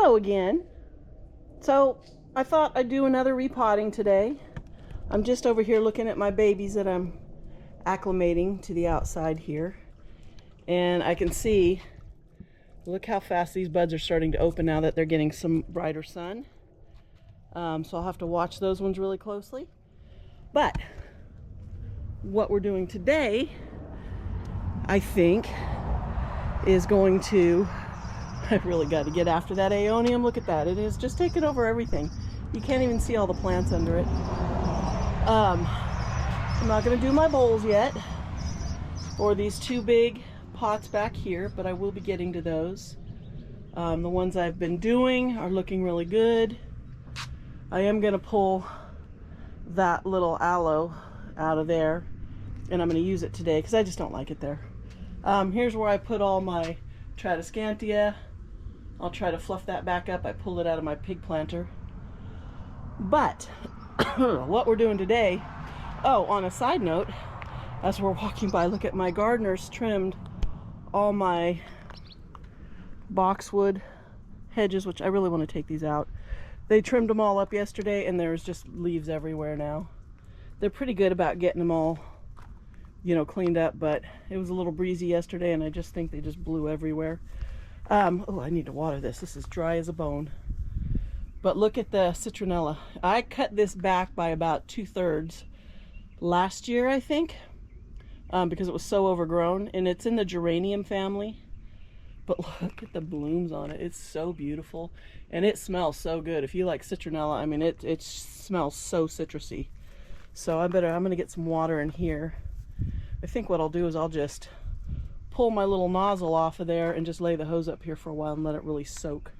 Hello again. So I thought I'd do another repotting today. I'm just over here looking at my babies that I'm acclimating to the outside here. And I can see, look how fast these buds are starting to open now that they're getting some brighter sun. So I'll have to watch those ones really closely. But what we're doing today, I think, is going to, I've really got to get after that aeonium. Look at that. It is just taking over everything. You can't even see all the plants under it. I'm not going to do my bowls yet, or these two big pots back here, but I will be getting to those. The ones I've been doing are looking really good. I am going to pull that little aloe out of there, and I'm going to use it today because I just don't like it there. Here's where I put all my Tradescantia. I'll try to fluff that back up. I pulled it out of my pig planter. But what we're doing today, oh, on a side note, as we're walking by, look at my gardeners trimmed all my boxwood hedges, which I really want to take these out. They trimmed them all up yesterday, and there's just leaves everywhere now. They're pretty good about getting them all, you know, cleaned up, but it was a little breezy yesterday, and I just think they just blew everywhere. Oh, I need to water this. This is dry as a bone. But look at the citronella. I cut this back by about 2/3 last year, I think, because it was so overgrown, and it's in the geranium family. But look at the blooms on it. It's so beautiful, and it smells so good. If you like citronella, I mean, it smells so citrusy. So I'm gonna get some water in here. I think what I'll do is I'll just pull my little nozzle off of there and just lay the hose up here for a while and let it really soak.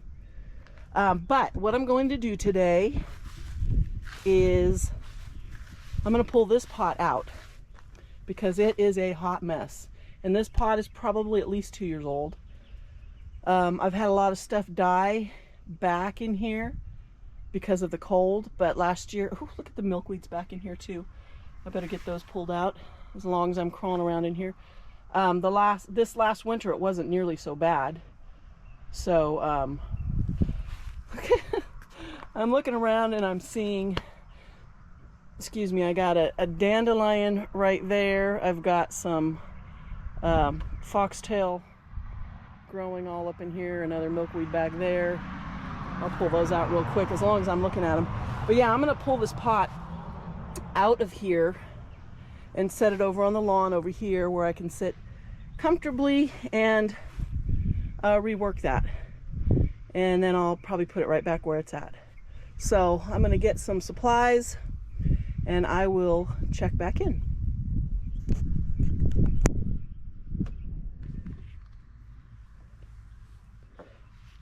But what I'm going to do today is I'm going to pull this pot out because it is a hot mess. And this pot is probably at least 2 years old. I've had a lot of stuff die back in here because of the cold, but last year, oh, look at the milkweeds back in here too. I better get those pulled out as long as I'm crawling around in here. This last winter it wasn't nearly so bad. So I'm looking around and I'm seeing, excuse me, I got a dandelion right there. I've got some foxtail growing all up in here, another milkweed back there. I'll pull those out real quick as long as I'm looking at them. But yeah, I'm gonna pull this pot out of here and set it over on the lawn over here where I can sit comfortably and rework that. And then I'll probably put it right back where it's at. So I'm gonna get some supplies and I will check back in.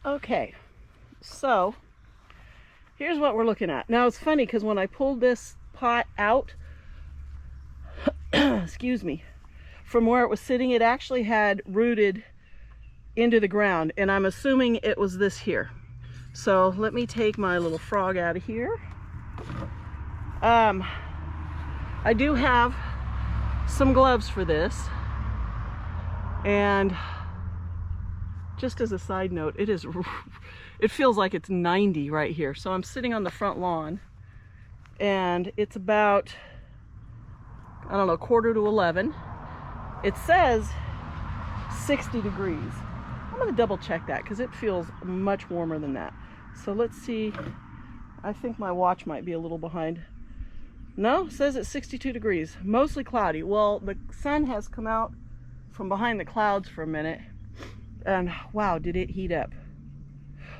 Okay, so here's what we're looking at. Now it's funny because when I pulled this pot out, excuse me, from where it was sitting, it actually had rooted into the ground, and I'm assuming it was this here. So let me take my little frog out of here. I do have some gloves for this, and just as a side note, it feels like it's 90 right here. So I'm sitting on the front lawn, and it's about, I don't know, 10:45. It says 60 degrees. I'm going to double check that because it feels much warmer than that. So let's see. I think my watch might be a little behind. No, it says it's 62 degrees. Mostly cloudy. Well, the sun has come out from behind the clouds for a minute. And wow, did it heat up.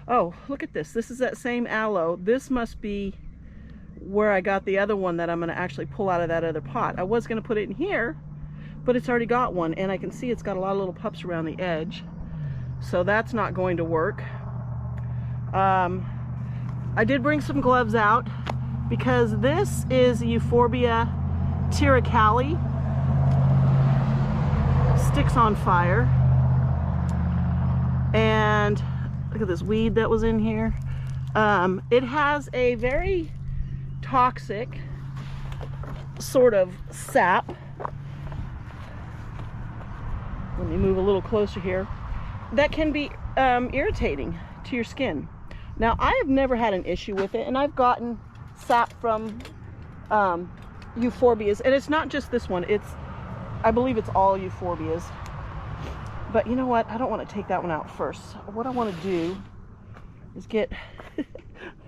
Oh, look at this. This is that same aloe. This must be where I got the other one that I'm going to actually pull out of that other pot. I was going to put it in here, but it's already got one, and I can see it's got a lot of little pups around the edge. So that's not going to work. I did bring some gloves out because this is Euphorbia tiracali. Sticks on fire. And look at this weed that was in here. It has a very toxic sort of sap. Let me move a little closer here. That can be irritating to your skin. Now, I have never had an issue with it, and I've gotten sap from euphorbias, and it's not just this one. I believe it's all euphorbias. But you know what? I don't want to take that one out first. What I want to do is get, I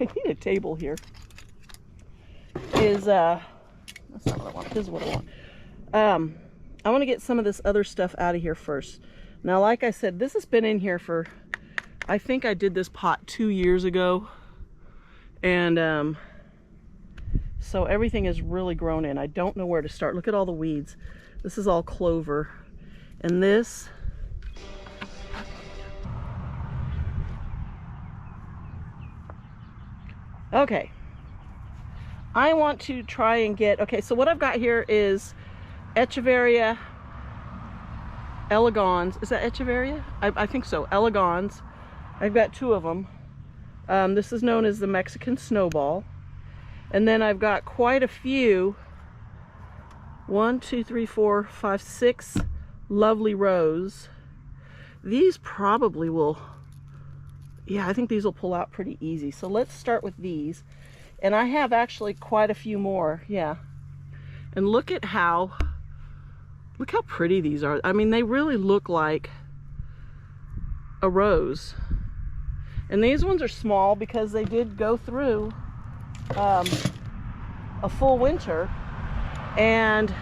need a table here, that's not what I want. This is what I want. I want to get some of this other stuff out of here first. Now, like I said, this has been in here for, I think I did this pot 2 years ago. And so everything is really grown in. I don't know where to start. Look at all the weeds. This is all clover. And this, okay. I want to try and get, okay, so what I've got here is Echeveria elegans. Is that Echeveria? I think so, elegans. I've got 2 of them. This is known as the Mexican snowball. And then I've got quite a few, 1, 2, 3, 4, 5, 6 lovely rows. These probably will, yeah, I think these will pull out pretty easy. So let's start with these. And I have actually quite a few more, yeah. And look how pretty these are. I mean, they really look like a rose. And these ones are small because they did go through a full winter, and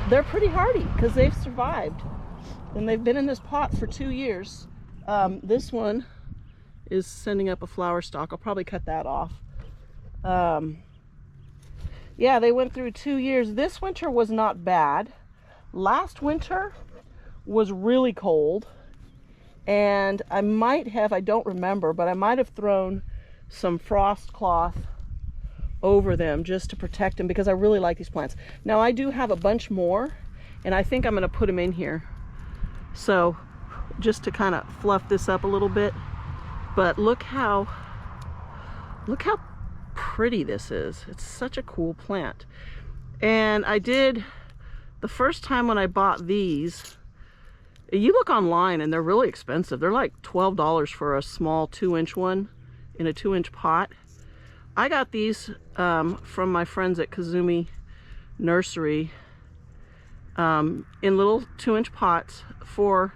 they're pretty hardy because they've survived. And they've been in this pot for 2 years. This one is sending up a flower stalk. I'll probably cut that off. Yeah, they went through 2 years. This winter was not bad. Last winter was really cold, and I might have, I don't remember, but I might have thrown some frost cloth over them just to protect them because I really like these plants. Now, I do have a bunch more, and I think I'm going to put them in here. So just to kind of fluff this up a little bit, but look how pretty this is. It's such a cool plant. And I did, the first time when I bought these, you look online and they're really expensive. They're like $12 for a small 2-inch one in a 2-inch pot. I got these from my friends at Kazumi Nursery in little 2-inch pots for,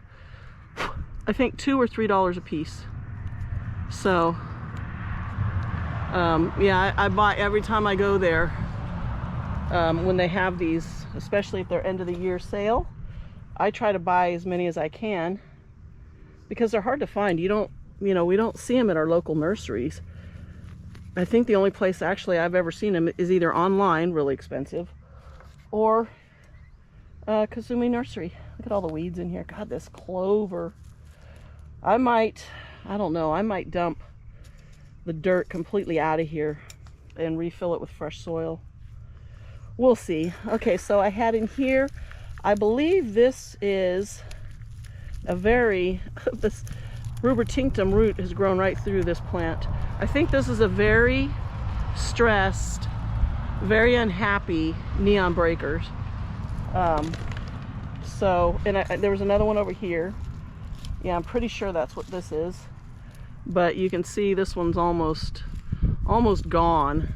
I think, $2 or $3 a piece. So yeah, I buy every time I go there when they have these, especially if they're end of the year sale. I try to buy as many as I can because they're hard to find. We don't see them at our local nurseries. I think the only place actually I've ever seen them is either online, really expensive, or Kazumi Nursery. Look at all the weeds in here. God, this clover. I don't know, I might dump the dirt completely out of here and refill it with fresh soil. We'll see. Okay, so I had in here, I believe this is a this rubbertinctum root has grown right through this plant. I think this is a very stressed, very unhappy neon breakers. So, and there was another one over here. Yeah, I'm pretty sure that's what this is. But you can see this one's almost gone.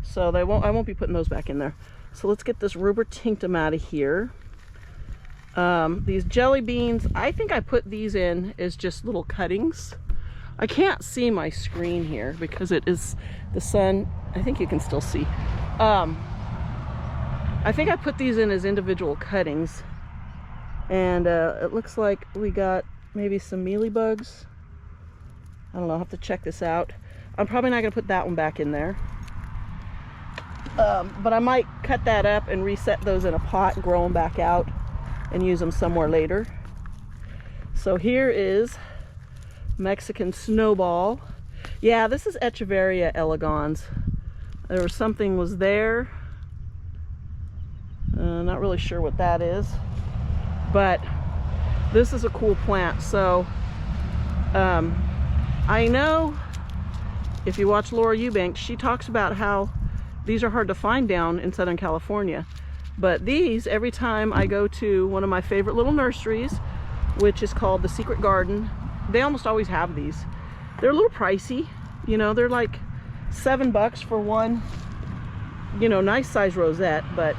So I won't be putting those back in there. So let's get this rubbertinctum out of here. These jelly beans, I think I put these in as just little cuttings. I can't see my screen here because it is the sun. I think you can still see. I think I put these in as individual cuttings. And it looks like we got maybe some mealybugs. I don't know, I'll have to check this out. I'm probably not gonna put that one back in there. But I might cut that up and reset those in a pot and grow them back out and use them somewhere later. So here is Mexican snowball. Yeah, this is Echeveria elegans. There was something was there. Not really sure what that is, but this is a cool plant. So I know if you watch Laura Eubanks, she talks about how these are hard to find down in Southern California. But these, every time I go to one of my favorite little nurseries, which is called The Secret Garden, they almost always have these. They're a little pricey, you know, they're like $7 for one, you know, nice size rosette, but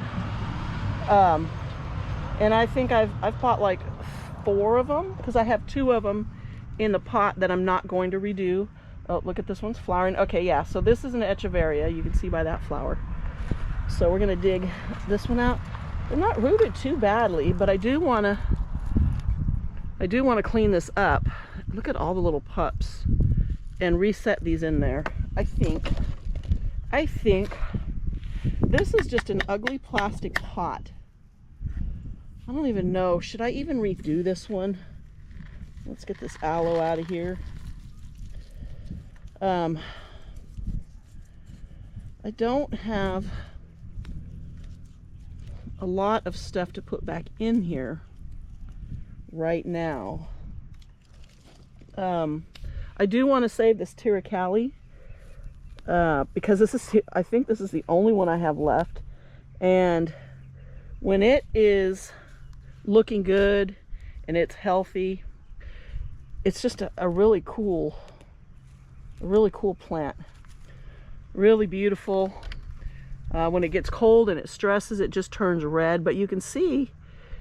and I think I've bought like 4 of them because I have 2 of them in the pot that I'm not going to redo. Oh, look at this one's flowering. Okay, yeah, so this is an echeveria, you can see by that flower. So we're gonna dig this one out. They're not rooted too badly, but I do wanna clean this up. Look at all the little pups and reset these in there. I think this is just an ugly plastic pot. I don't even know, should I even redo this one? Let's get this aloe out of here. I don't have a lot of stuff to put back in here right now. I do want to save this Tiricali because I think this is the only one I have left, and when it is looking good and it's healthy, it's just a really cool plant, really beautiful. When it gets cold and it stresses, it just turns red, but you can see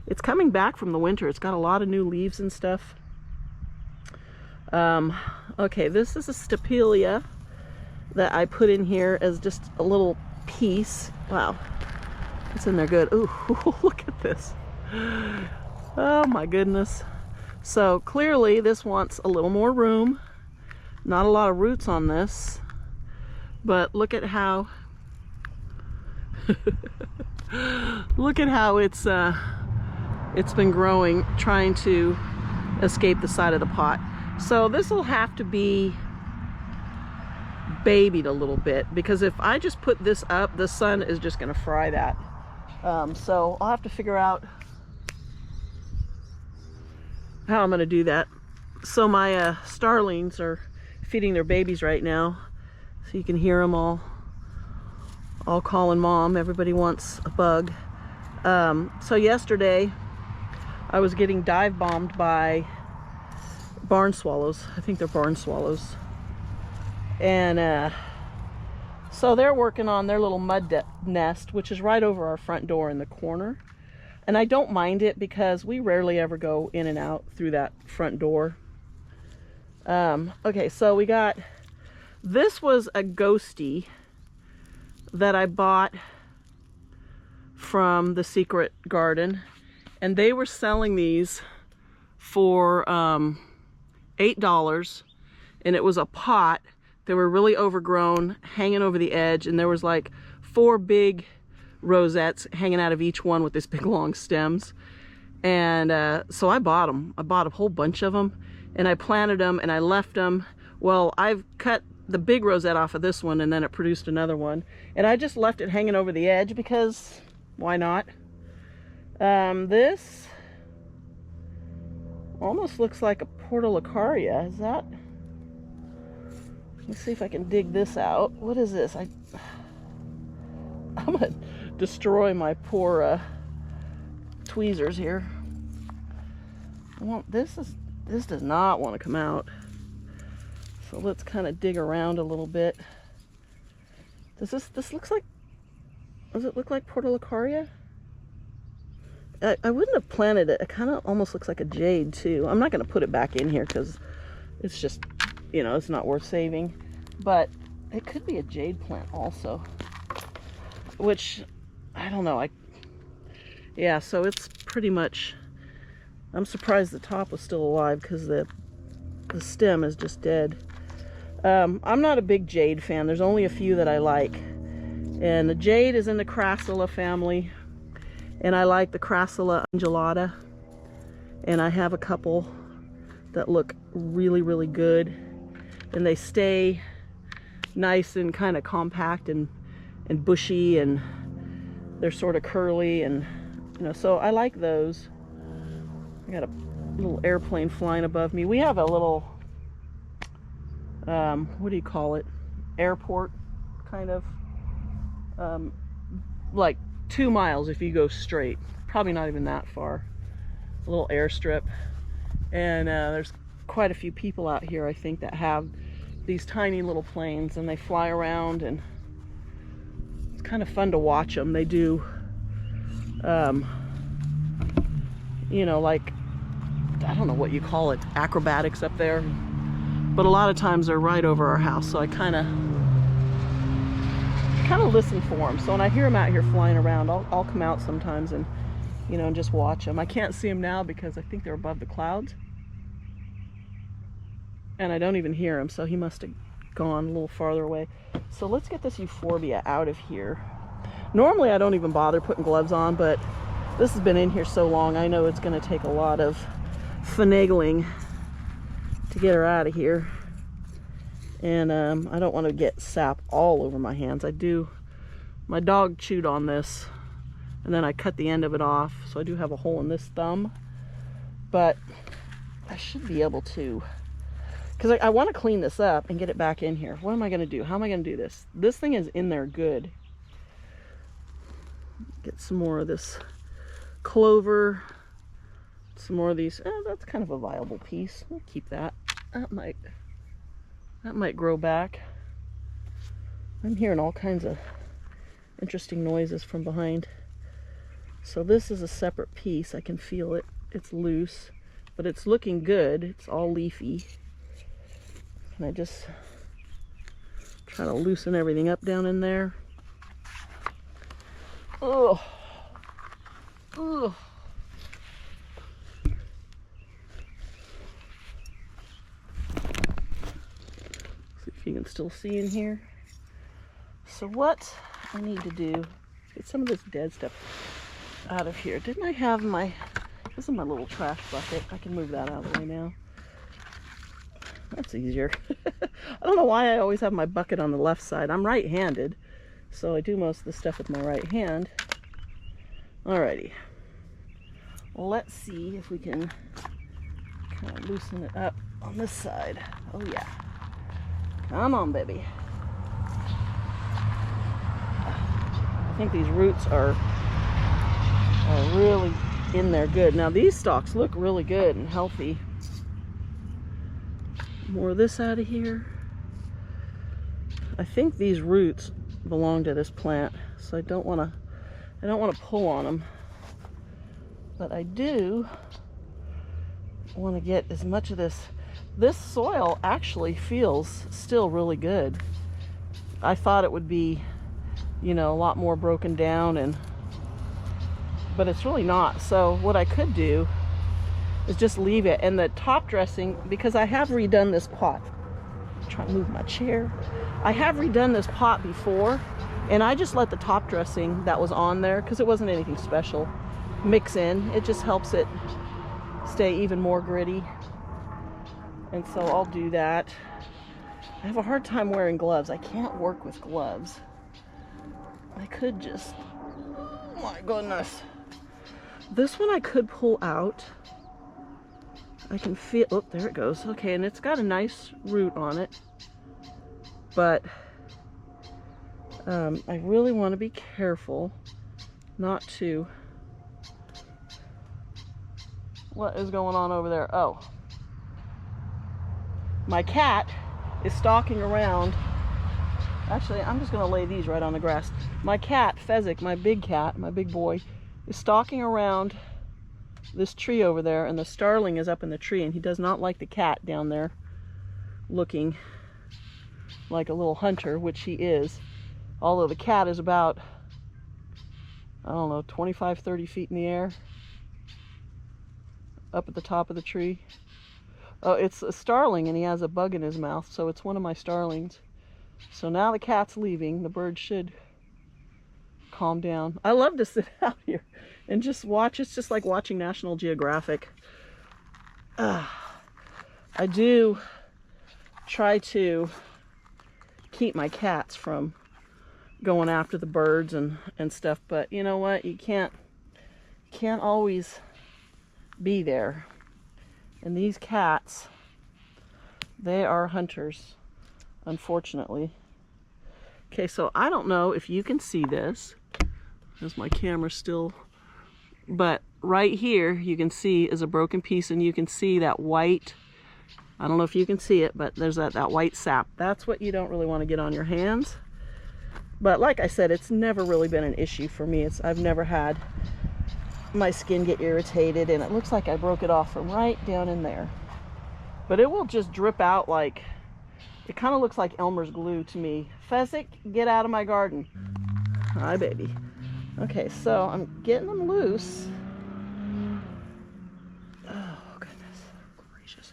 it's coming back from the winter. It's got a lot of new leaves and stuff. Okay, this is a Stapelia that I put in here as just a little piece. Wow, it's in there good. Ooh, look at this. Oh my goodness. So clearly this wants a little more room. Not a lot of roots on this, but look at how look at how it's been growing, trying to escape the side of the pot. So this will have to be babied a little bit, because if I just put this up, the sun is just going to fry that. So I'll have to figure out how I'm going to do that. So my starlings are feeding their babies right now, so you can hear them all calling mom. Everybody wants a bug. So yesterday I was getting dive bombed by barn swallows. I think they're barn swallows, and so they're working on their little mud nest, which is right over our front door in the corner. And I don't mind it because we rarely ever go in and out through that front door. Okay, so we got, this was a ghostie that I bought from the Secret Garden, and they were selling these for $8, and it was a pot. They were really overgrown, hanging over the edge, and there was like 4 big rosettes hanging out of each one with this big long stems. And so I bought them. I bought a whole bunch of them, and I planted them, and I left them. Well, I've cut the big rosette off of this one, and then it produced another one, and I just left it hanging over the edge because why not? This almost looks like a portulacaria. Is that? Let's see if I can dig this out. What is this? I'm gonna destroy my poor tweezers here. Well, this does not want to come out. So let's kind of dig around a little bit. Does this looks like, does it look like portulacaria? I wouldn't have planted it. It kind of almost looks like a jade too. I'm not going to put it back in here because it's just, you know, it's not worth saving. But it could be a jade plant also, which I don't know. Yeah, so it's pretty much, I'm surprised the top was still alive because the stem is just dead. I'm not a big jade fan. There's only a few that I like, and the jade is in the Crassula family, and I like the Crassula undulata, and I have a couple that look really, really good, and they stay nice and kind of compact and bushy, and they're sort of curly, and you know, so I like those. I got a little airplane flying above me. We have a little what do you call it, airport kind of, like 2 miles if you go straight, probably not even that far, a little airstrip. And there's quite a few people out here, I think, that have these tiny little planes, and they fly around, and it's kind of fun to watch them. They do, you know, like, I don't know what you call it, acrobatics up there. But a lot of times they're right over our house, so I kind of listen for them. So when I hear them out here flying around, I'll come out sometimes and, you know, and just watch them. I can't see them now because I think they're above the clouds. And I don't even hear him, so he must have gone a little farther away. So let's get this euphorbia out of here. Normally I don't even bother putting gloves on, but this has been in here so long, I know it's going to take a lot of finagling to get her out of here. And I don't want to get sap all over my hands. My dog chewed on this, and then I cut the end of it off, so I do have a hole in this thumb. But I should be able to, because I want to clean this up and get it back in here. What am I going to do? How am I going to do this? This thing is in there good. Get some more of this clover, some more of these. That's kind of a viable piece. I'll keep that. That might grow back. I'm hearing all kinds of interesting noises from behind. So this is a separate piece. I can feel it. It's loose, but it's looking good. It's all leafy. Can I just try to loosen everything up down in there? Ugh. Ugh. See if you can still see in here. So what I need to do is get some of this dead stuff out of here. Didn't I have this is my little trash bucket. I can move that out of the way now. That's easier. I don't know why I always have my bucket on the left side. I'm right-handed, so I do most of the stuff with my right hand. Alrighty. Let's see if we can kind of loosen it up on this side. Oh yeah. Come on, baby. I think these roots are really in there good. Now these stalks look really good and healthy. More of this out of here. I think these roots belong to this plant, so I don't want to pull on them. But I do want to get as much of this. This soil actually feels still really good. I thought it would be, you know, a lot more broken down, but it's really not. So what I could do is just leave it. And the top dressing, because I have redone this pot. I'm trying to move my chair. I have redone this pot before, and I just let the top dressing that was on there, because it wasn't anything special, mix in. It just helps it stay even more gritty. And so I'll do that. I have a hard time wearing gloves. I can't work with gloves. I could just, oh my goodness. This one I could pull out. I can feel, oh, there it goes. Okay, and it's got a nice root on it. But I really want to be careful not to. What is going on over there? Oh. My cat is stalking around. Actually, I'm just going to lay these right on the grass. My cat, Fezzik, my big boy, is stalking around this tree over there, and the starling is up in the tree, and he does not like the cat down there looking like a little hunter, which he is. Although the cat is about, I don't know, 25, 30 feet in the air, up at the top of the tree. Oh, it's a starling, and he has a bug in his mouth, so it's one of my starlings. So now the cat's leaving. The bird should calm down. I love to sit out here and just watch. It's just like watching National Geographic. I do try to keep my cats from going after the birds and stuff, but you know what? You can't always be there. And these cats, they are hunters, unfortunately. Okay, so I don't know if you can see this, as my camera still, but right here you can see is a broken piece, and you can see that white I don't know if you can see it, but there's that white sap. That's what you don't really want to get on your hands. But like I said, it's never really been an issue for me. I've never had my skin get irritated, and it looks like I broke it off from right down in there. But it will just drip out like, it kind of looks like Elmer's glue to me. Fezzik, get out of my garden. Hi, baby. Okay, so I'm getting them loose. Oh, goodness gracious.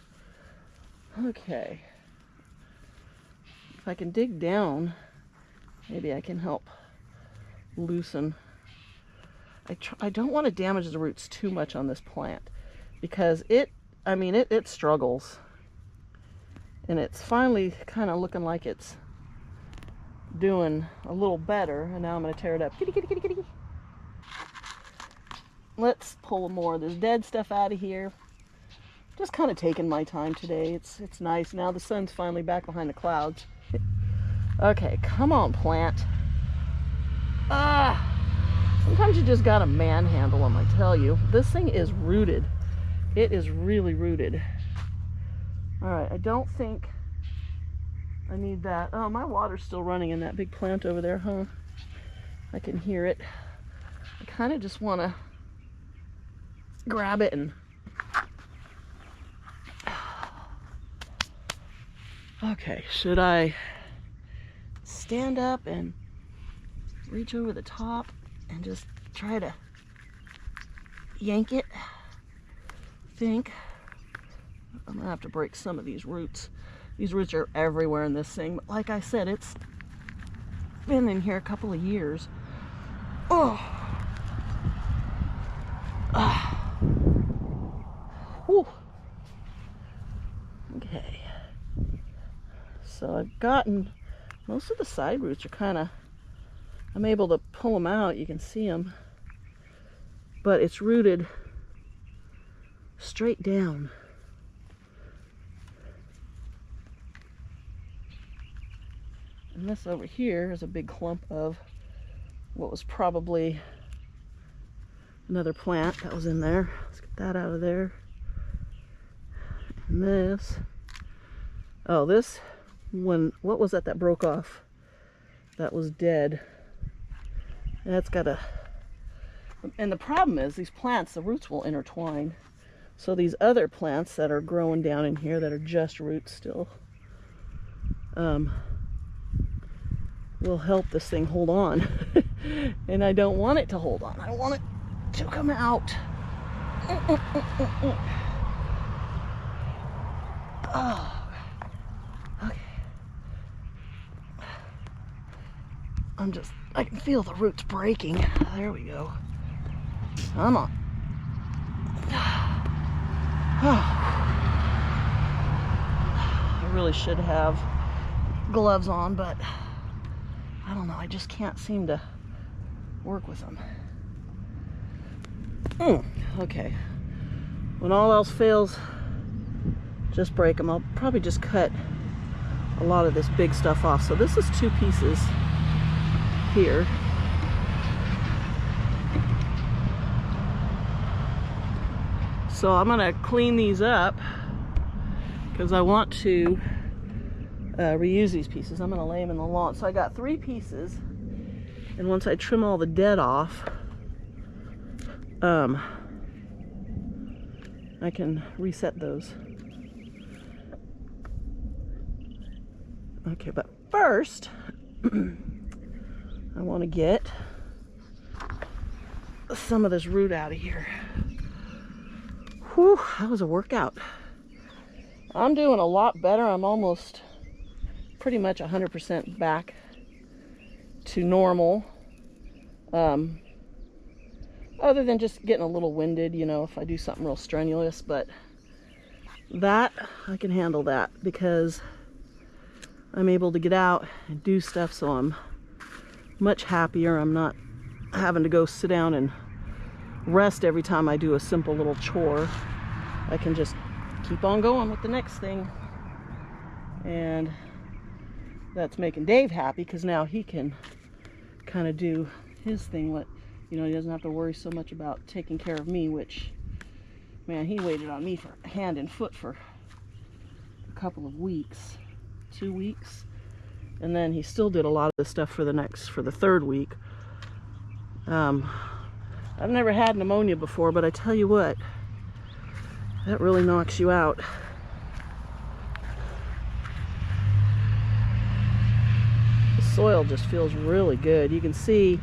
Okay. If I can dig down, maybe I can help loosen. I don't want to damage the roots too much on this plant because it struggles. And it's finally kind of looking like it's doing a little better. And now I'm going to tear it up. Kitty, kitty, kitty, kitty. Let's pull more of this dead stuff out of here. Just kind of taking my time today. It's nice. Now the sun's finally back behind the clouds. Okay, come on, plant. Sometimes you just got to manhandle them, I tell you. This thing is rooted. It is really rooted. Alright, I don't think I need that. Oh, my water's still running in that big plant over there, huh? I can hear it. I kind of just want to grab it and... Okay, should I stand up and reach over the top and just try to yank it? I think I'm gonna have to break some of these roots. These roots are everywhere in this thing, but like I said, it's been in here a couple of years. Oh, whew. Okay, so I've gotten most of the side roots are kind of, I'm able to pull them out, you can see them, but it's rooted straight down. And this over here is a big clump of what was probably another plant that was in there. Let's get that out of there. And this, oh, this one, what was that broke off? That was dead. That's got a, and the problem is these plants, the roots will intertwine. So these other plants that are growing down in here that are just roots still, will help this thing hold on. And I don't want it to hold on. I want it to come out. Oh, okay. I can feel the roots breaking. There we go. Come on. I really should have gloves on, but I don't know, I just can't seem to work with them. Okay. When all else fails, just break them. I'll probably just cut a lot of this big stuff off. So this is 2 pieces here. So I'm gonna clean these up because I want to reuse these pieces. I'm gonna lay them in the lawn. So I got 3 pieces, and once I trim all the dead off, I can reset those. Okay, but first I want to get some of this root out of here. Whew, that was a workout. I'm doing a lot better. I'm almost pretty much 100% back to normal. Other than just getting a little winded, you know, if I do something real strenuous, but that, I can handle that because I'm able to get out and do stuff, so I'm much happier. I'm not having to go sit down and rest every time I do a simple little chore. I can just keep on going with the next thing. And that's making Dave happy because now he can kind of do his thing. What, you know, he doesn't have to worry so much about taking care of me, which, man, he waited on me for hand and foot for couple of weeks, 2 weeks, and then he still did a lot of the stuff for the third week. I've never had pneumonia before, but I tell you what, that really knocks you out. The soil just feels really good. You can see,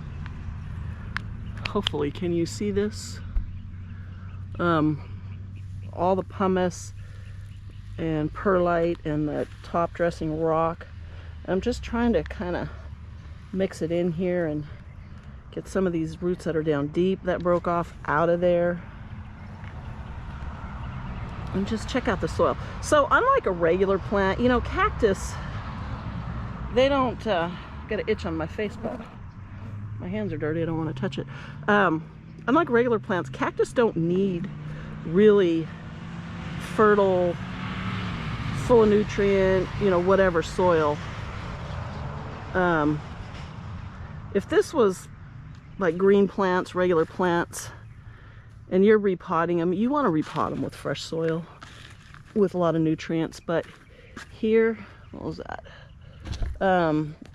hopefully, can you see this? All the pumice and perlite and the top dressing rock. I'm just trying to kind of mix it in here and get some of these roots that are down deep that broke off out of there. And just check out the soil. So unlike a regular plant, you know, cactus, they don't, got an itch on my face, but my hands are dirty, I don't want to touch it. Unlike regular plants, cactus don't need really fertile, full of nutrient, you know, whatever soil. If this was like green plants, regular plants, and you're repotting them, you want to repot them with fresh soil with a lot of nutrients. But here, what was that?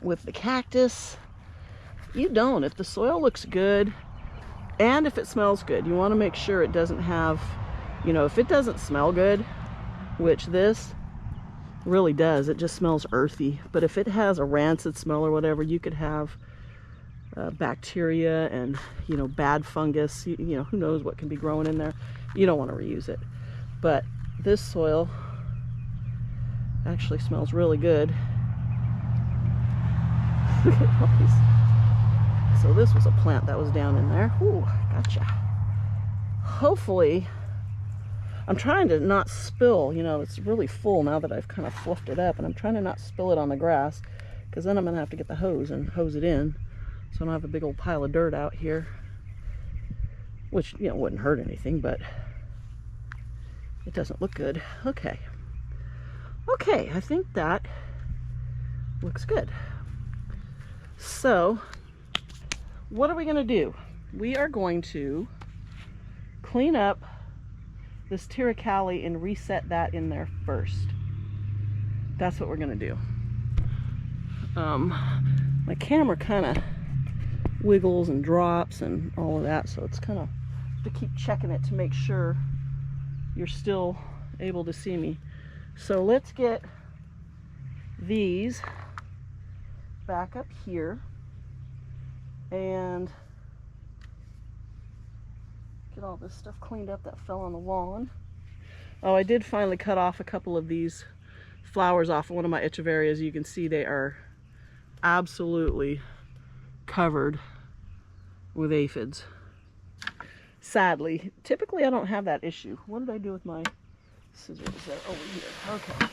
With the cactus, you don't. If the soil looks good and if it smells good, you want to make sure it doesn't have, you know, if it doesn't smell good, which this really does, it just smells earthy. But if it has a rancid smell or whatever, you could have bacteria and, you know, bad fungus, you know, who knows what can be growing in there. You don't want to reuse it. But this soil actually smells really good. Look at all these. So this was a plant that was down in there. Ooh, gotcha. Hopefully, I'm trying to not spill, you know, it's really full now that I've kind of fluffed it up, and I'm trying to not spill it on the grass, because then I'm going to have to get the hose and hose it in. So I don't have a big old pile of dirt out here, which, you know, wouldn't hurt anything, but it doesn't look good. Okay. Okay, I think that looks good. So, what are we going to do? We are going to clean up this Tiricali and reset that in there first. That's what we're going to do. My camera kind of wiggles and drops and all of that, so it's kind of to keep checking it to make sure you're still able to see me. So let's get these back up here and get all this stuff cleaned up that fell on the lawn. Oh, I did finally cut off a couple of these flowers off of one of my echeverias. You can see they are absolutely covered with aphids. Sadly, typically I don't have that issue. What did I do with my scissors? They're over here. Okay.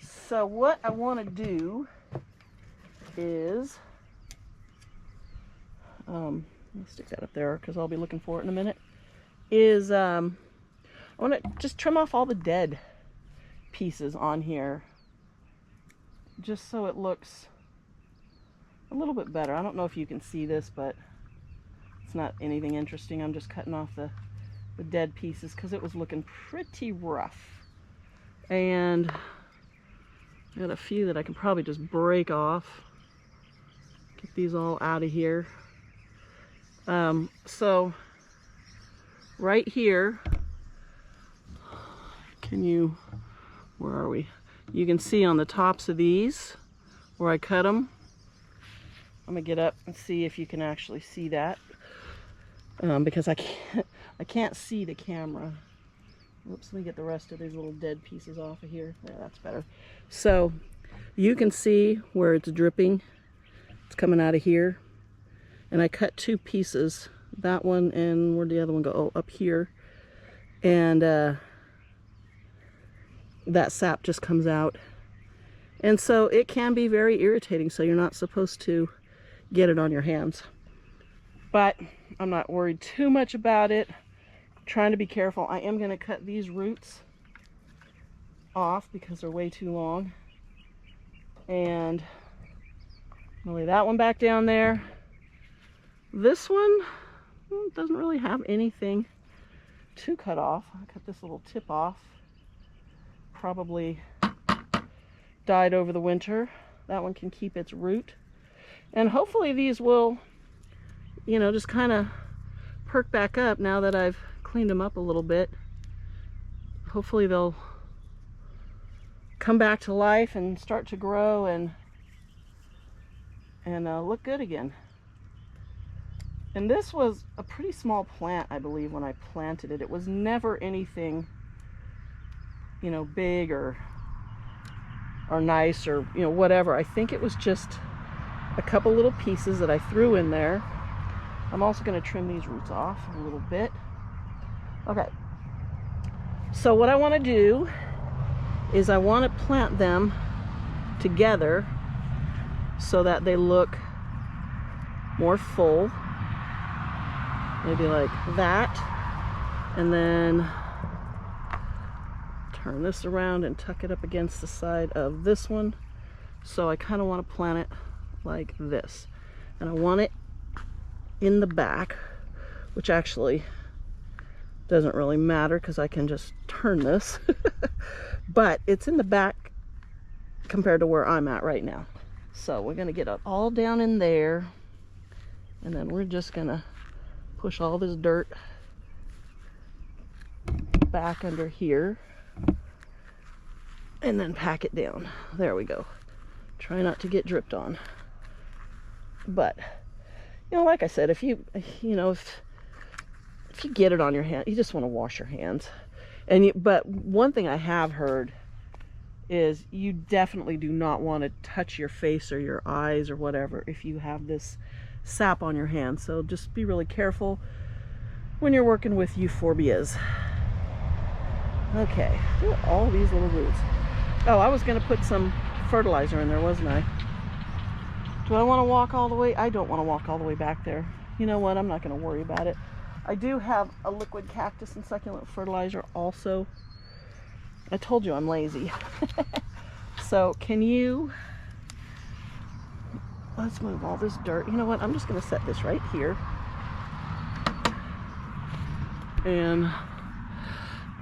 So what I want to do is, let me stick that up there because I'll be looking for it in a minute, is I want to just trim off all the dead pieces on here just so it looks a little bit better. I don't know if you can see this, but it's not anything interesting. I'm just cutting off the dead pieces because it was looking pretty rough. And I got a few that I can probably just break off. Get these all out of here. So right here, where are we? You can see on the tops of these where I cut them. I'm gonna get up and see if you can actually see that, because I can't see the camera. Oops, let me get the rest of these little dead pieces off of here. There, that's better. So you can see where it's dripping. It's coming out of here. And I cut two pieces. That one, and where'd the other one go? Oh, up here. And that sap just comes out. And so it can be very irritating, so you're not supposed to get it on your hands. But I'm not worried too much about it. I'm trying to be careful. I am going to cut these roots off because they're way too long. And I'll lay that one back down there. This one doesn't really have anything to cut off. I'll cut this little tip off. probably died over the winter. That one can keep its root. And hopefully these will, you know, just kind of perk back up now that I've cleaned them up a little bit. Hopefully they'll come back to life and start to grow and look good again. And this was a pretty small plant, I believe, when I planted it. It was never anything, you know, big or nice or, you know, whatever. I think it was just a couple little pieces that I threw in there. I'm also going to trim these roots off a little bit. Okay. So what I want to do is I want to plant them together so that they look more full. Maybe like that. And then turn this around and tuck it up against the side of this one. So I kind of want to plant it like this. And I want it in the back, which actually doesn't really matter because I can just turn this. But it's in the back compared to where I'm at right now. So we're going to get it all down in there. And then we're just going to push all this dirt back under here. And then pack it down. There we go. Try not to get dripped on. But, you know, like I said, if you get it on your hand, you just want to wash your hands. But one thing I have heard is you definitely do not want to touch your face or your eyes or whatever if you have this sap on your hands. So just be really careful when you're working with euphorbias. Okay, look at all these little roots. Oh, I was going to put some fertilizer in there, wasn't I? Do I want to walk all the way? I don't want to walk all the way back there. You know what? I'm not going to worry about it. I do have a liquid cactus and succulent fertilizer also. I told you I'm lazy. So can you... Let's move all this dirt. You know what? I'm just going to set this right here. And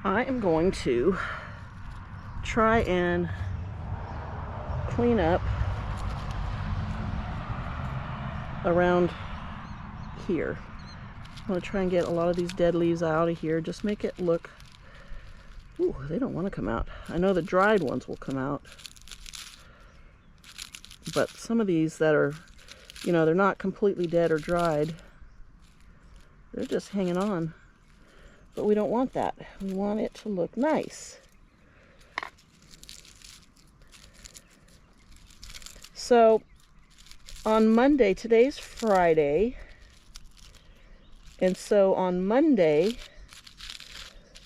I am going to try and clean up around here. I'm going to try and get a lot of these dead leaves out of here. Just make it look... Ooh, they don't want to come out. I know the dried ones will come out. But some of these that are, you know, they're not completely dead or dried. They're just hanging on. But we don't want that. We want it to look nice. So on Monday, today's Friday, and so on Monday,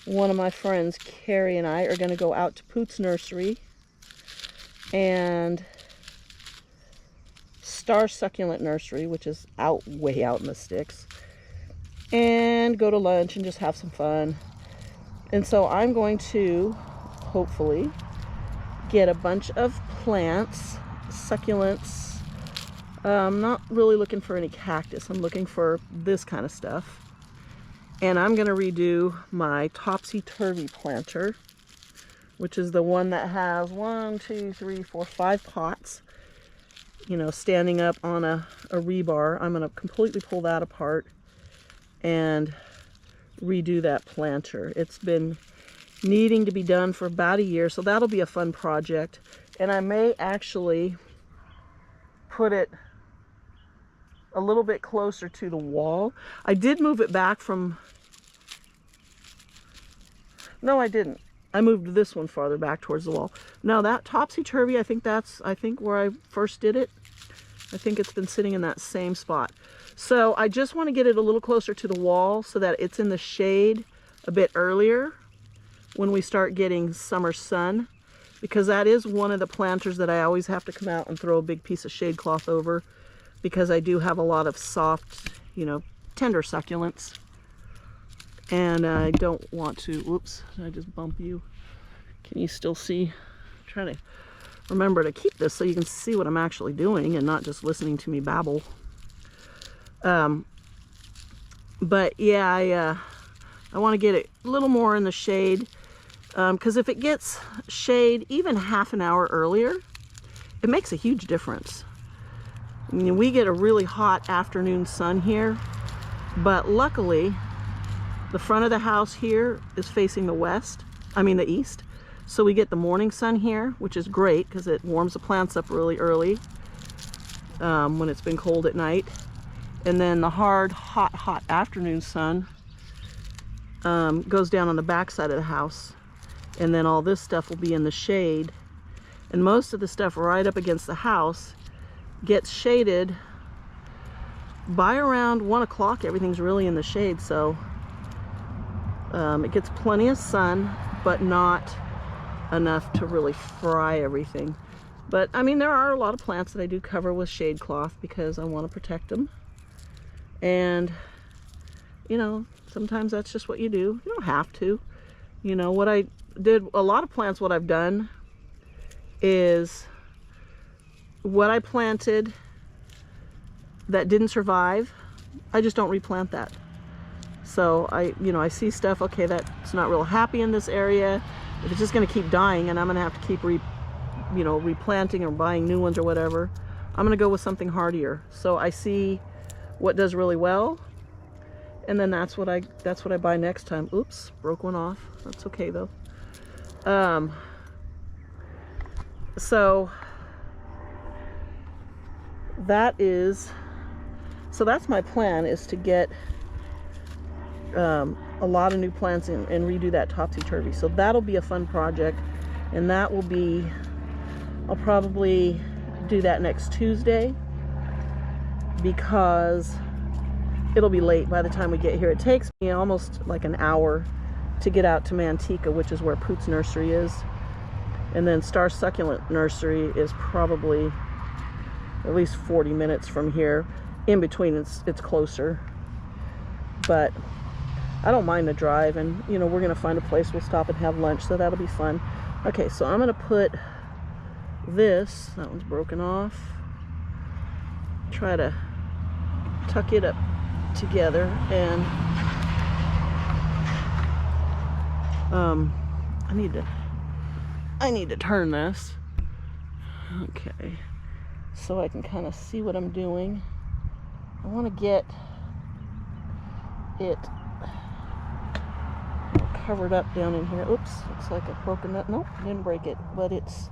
one of my friends, Carrie, and I are going to go out to Poot's Nursery and Star Succulent Nursery, which is way out in the sticks, and go to lunch and just have some fun. And so I'm going to hopefully get a bunch of plants, succulents. I'm not really looking for any cactus. I'm looking for this kind of stuff. And I'm going to redo my topsy-turvy planter, which is the one that has 5 pots, you know, standing up on a rebar. I'm going to completely pull that apart and redo that planter. It's been needing to be done for about a year, so that'll be a fun project. And I may actually put it a little bit closer to the wall. I did move it back from... No, I didn't. I moved this one farther back towards the wall. Now that topsy-turvy, I think where I first did it. I think it's been sitting in that same spot. So I just want to get it a little closer to the wall so that it's in the shade a bit earlier when we start getting summer sun, because that is one of the planters that I always have to come out and throw a big piece of shade cloth over, because I do have a lot of soft, you know, tender succulents. And I don't want to... Whoops, did I just bump you? Can you still see? I'm trying to remember to keep this so you can see what I'm actually doing and not just listening to me babble. But yeah, I want to get it a little more in the shade. Because if it gets shade even half an hour earlier, it makes a huge difference. I mean, we get a really hot afternoon sun here, but luckily the front of the house here is facing the east. So we get the morning sun here, which is great because it warms the plants up really early when it's been cold at night. And then the hard, hot afternoon sun goes down on the back side of the house. And then all this stuff will be in the shade. And most of the stuff right up against the house gets shaded by around 1 o'clock. Everything's really in the shade, so it gets plenty of sun, but not enough to really fry everything. But I mean, there are a lot of plants that I do cover with shade cloth because I want to protect them. And you know, sometimes that's just what you do. You don't have to. You know, what I did, a lot of plants, what I've done is what I planted that didn't survive, I just don't replant that. So I see stuff, okay, that's not real happy in this area. If it's just going to keep dying and I'm going to have to keep replanting or buying new ones or whatever, I'm going to go with something hardier. So I see what does really well, and then that's what I buy next time. Oops, broke one off. That's okay though. So that's my plan, is to get a lot of new plants and redo that topsy-turvy. So that'll be a fun project, and that will be, I'll probably do that next Tuesday because it'll be late by the time we get here. It takes me almost like an hour to get out to Manteca, which is where Poot's nursery is, and then Star Succulent nursery is probably at least 40 minutes from here. In between, it's closer, but I don't mind the drive, and you know, we're gonna find a place we'll stop and have lunch, so that'll be fun. Okay, so I'm gonna put this, that one's broken off, try to tuck it up together, and I need to turn this, okay, so I can kind of see what I'm doing. I want to get it covered up down in here. Oops, looks like I've broken that. Nope, didn't break it, but it's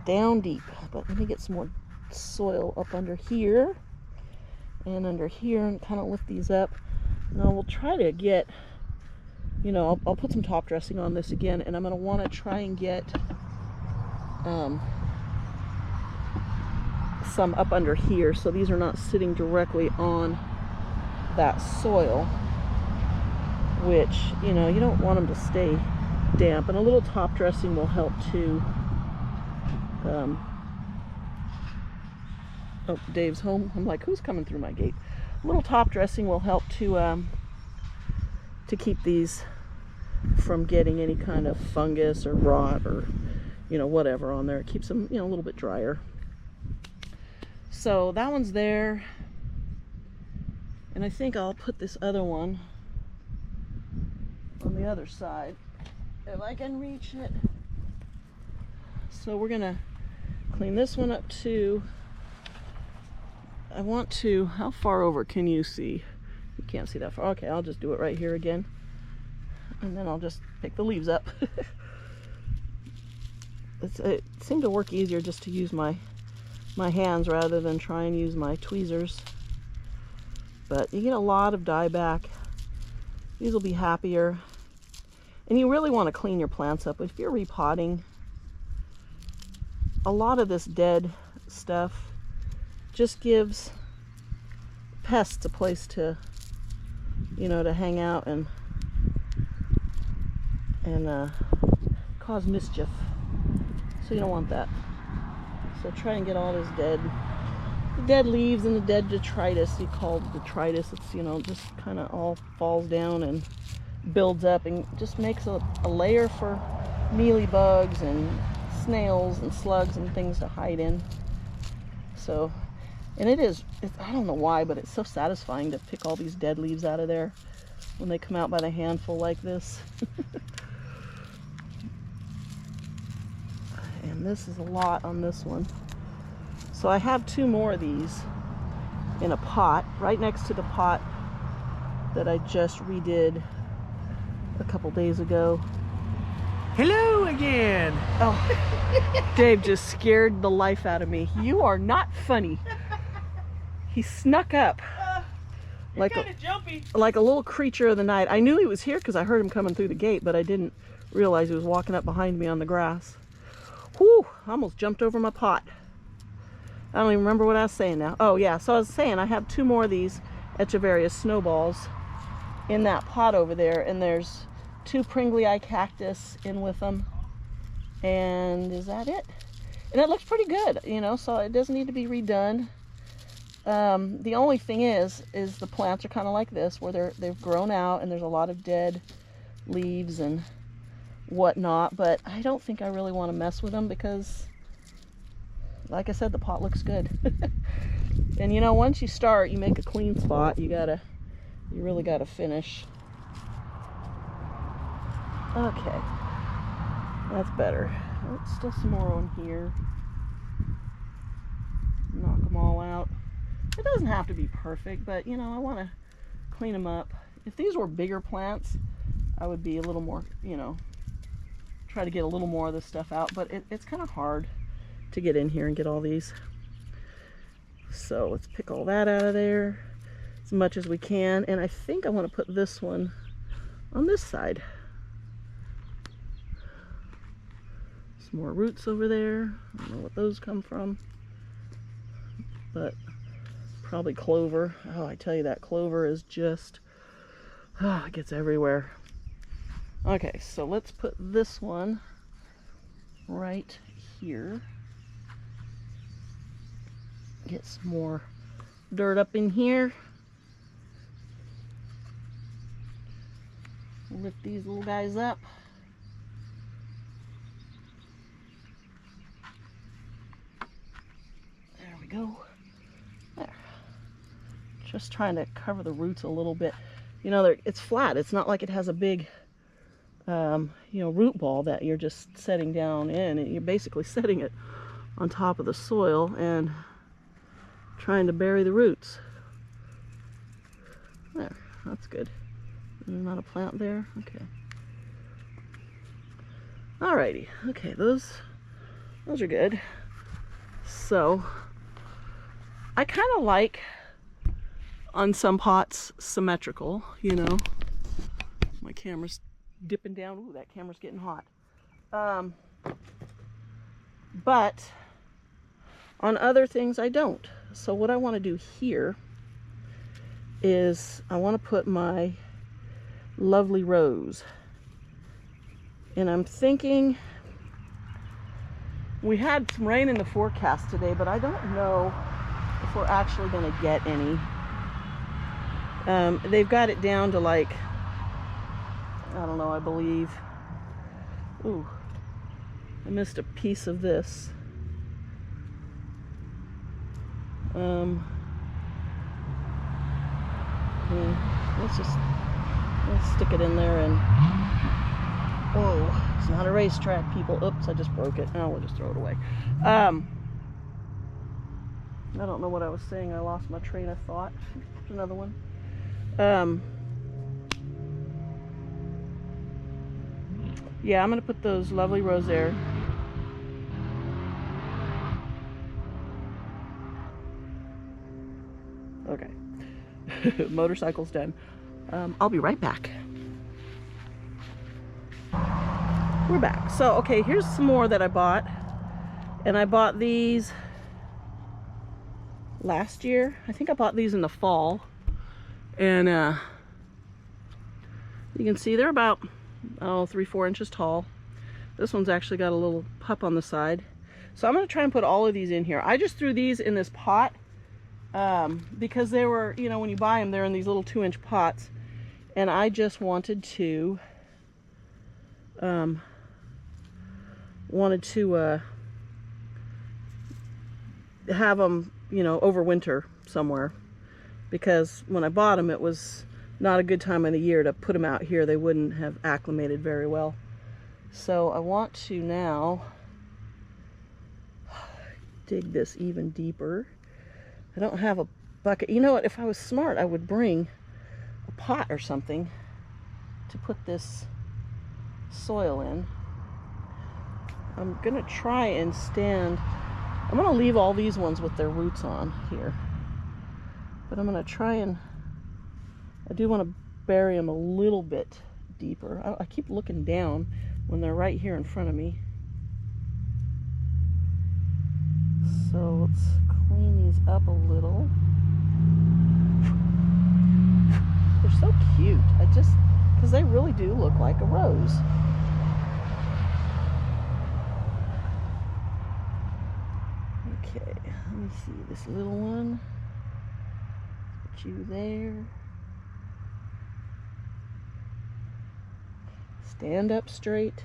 down deep. But let me get some more soil up under here and under here and kind of lift these up. Now we'll try to get, you know, I'll put some top dressing on this again, and I'm going to want to try and get some up under here, so these are not sitting directly on that soil, which, you know, you don't want them to stay damp, and a little top dressing will help too. Oh, Dave's home. I'm like, who's coming through my gate? A little top dressing will help to keep these from getting any kind of fungus or rot or, you know, whatever on there. It keeps them, you know, a little bit drier. So that one's there, and I think I'll put this other one on the other side if I can reach it. So we're gonna clean this one up too. I want to, how far over can you see? You can't see that far. Okay, I'll just do it right here again, and then I'll just pick the leaves up. It seemed to work easier just to use my hands rather than try and use my tweezers. But you get a lot of dieback. These will be happier. And you really want to clean your plants up. If you're repotting, a lot of this dead stuff just gives pests a place to, you know, to hang out and cause mischief. So you don't want that. So try and get all this dead leaves and the dead detritus. You call it detritus. It's, you know, just kind of all falls down and builds up and just makes a layer for mealy bugs and snails and slugs and things to hide in. So, and I don't know why, but it's so satisfying to pick all these dead leaves out of there when they come out by the handful like this. And this is a lot on this one. So I have 2 more of these in a pot right next to the pot that I just redid a couple days ago. Hello again. Oh, Dave just scared the life out of me. You are not funny. He snuck up like a little creature of the night. I knew he was here because I heard him coming through the gate, but I didn't realize he was walking up behind me on the grass. Whew, I almost jumped over my pot. I don't even remember what I was saying now. Oh yeah, so I was saying I have 2 more of these Echeveria snowballs in that pot over there, and there's 2 Pringlei cactus in with them. And is that it? And it looks pretty good, you know, so it doesn't need to be redone. The only thing is the plants are kind of like this, where they've grown out and there's a lot of dead leaves and whatnot, but I don't think I really want to mess with them because, like I said, the pot looks good. And you know, once you start, you make a clean spot, you really gotta finish. Okay, that's better. Oh, still some more on here. Knock them all out. It doesn't have to be perfect, but you know, I want to clean them up. If these were bigger plants, I would be a little more, you know, try to get a little more of this stuff out, but it's kind of hard to get in here and get all these. So let's pick all that out of there as much as we can. And I think I want to put this one on this side. Some more roots over there. I don't know what those come from, but probably clover. Oh, I tell you, that clover is just, it gets everywhere. Okay, so let's put this one right here. Get some more dirt up in here. Lift these little guys up. There we go. There. Just trying to cover the roots a little bit. You know, it's flat. It's not like it has a big, you know, root ball that you're just setting down in. And you're basically setting it on top of the soil and trying to bury the roots. There, that's good. There's not a plant there. Okay. Alrighty. Okay, those are good. So I kind of like on some pots symmetrical, you know. My camera's dipping down. Ooh, that camera's getting hot. But on other things I don't. So what I want to do here is I want to put my lovely rose. And I'm thinking, we had some rain in the forecast today, but I don't know if we're actually going to get any. They've got it down to like, I don't know, I believe. Ooh, I missed a piece of this. Let's stick it in there and, whoa, it's not a racetrack, people. Oops, I just broke it. Oh, we'll just throw it away. I don't know what I was saying. I lost my train of thought. There's another one. Yeah, I'm gonna put those lovely rose there. Okay. Motorcycle's done. I'll be right back. We're back. So, okay, here's some more that I bought. And I bought these last year. I think I bought these in the fall. And you can see they're about, 3-4 inches tall. This one's actually got a little pup on the side. So I'm going to try and put all of these in here. I just threw these in this pot because they were, you know, when you buy them, they're in these little 2-inch pots. And I just wanted to have them, you know, overwinter somewhere, because when I bought them, it was not a good time of the year to put them out here. They wouldn't have acclimated very well. So I want to now dig this even deeper. I don't have a bucket. You know what? If I was smart, I would bring a pot or something to put this soil in. I'm gonna try and stand. I'm gonna leave all these ones with their roots on here, but I'm gonna try and, I do want to bury them a little bit deeper. I keep looking down when they're right here in front of me. So let's clean these up a little. They're so cute. Because they really do look like a rose. Okay, let me see this little one. Put you there. Stand up straight.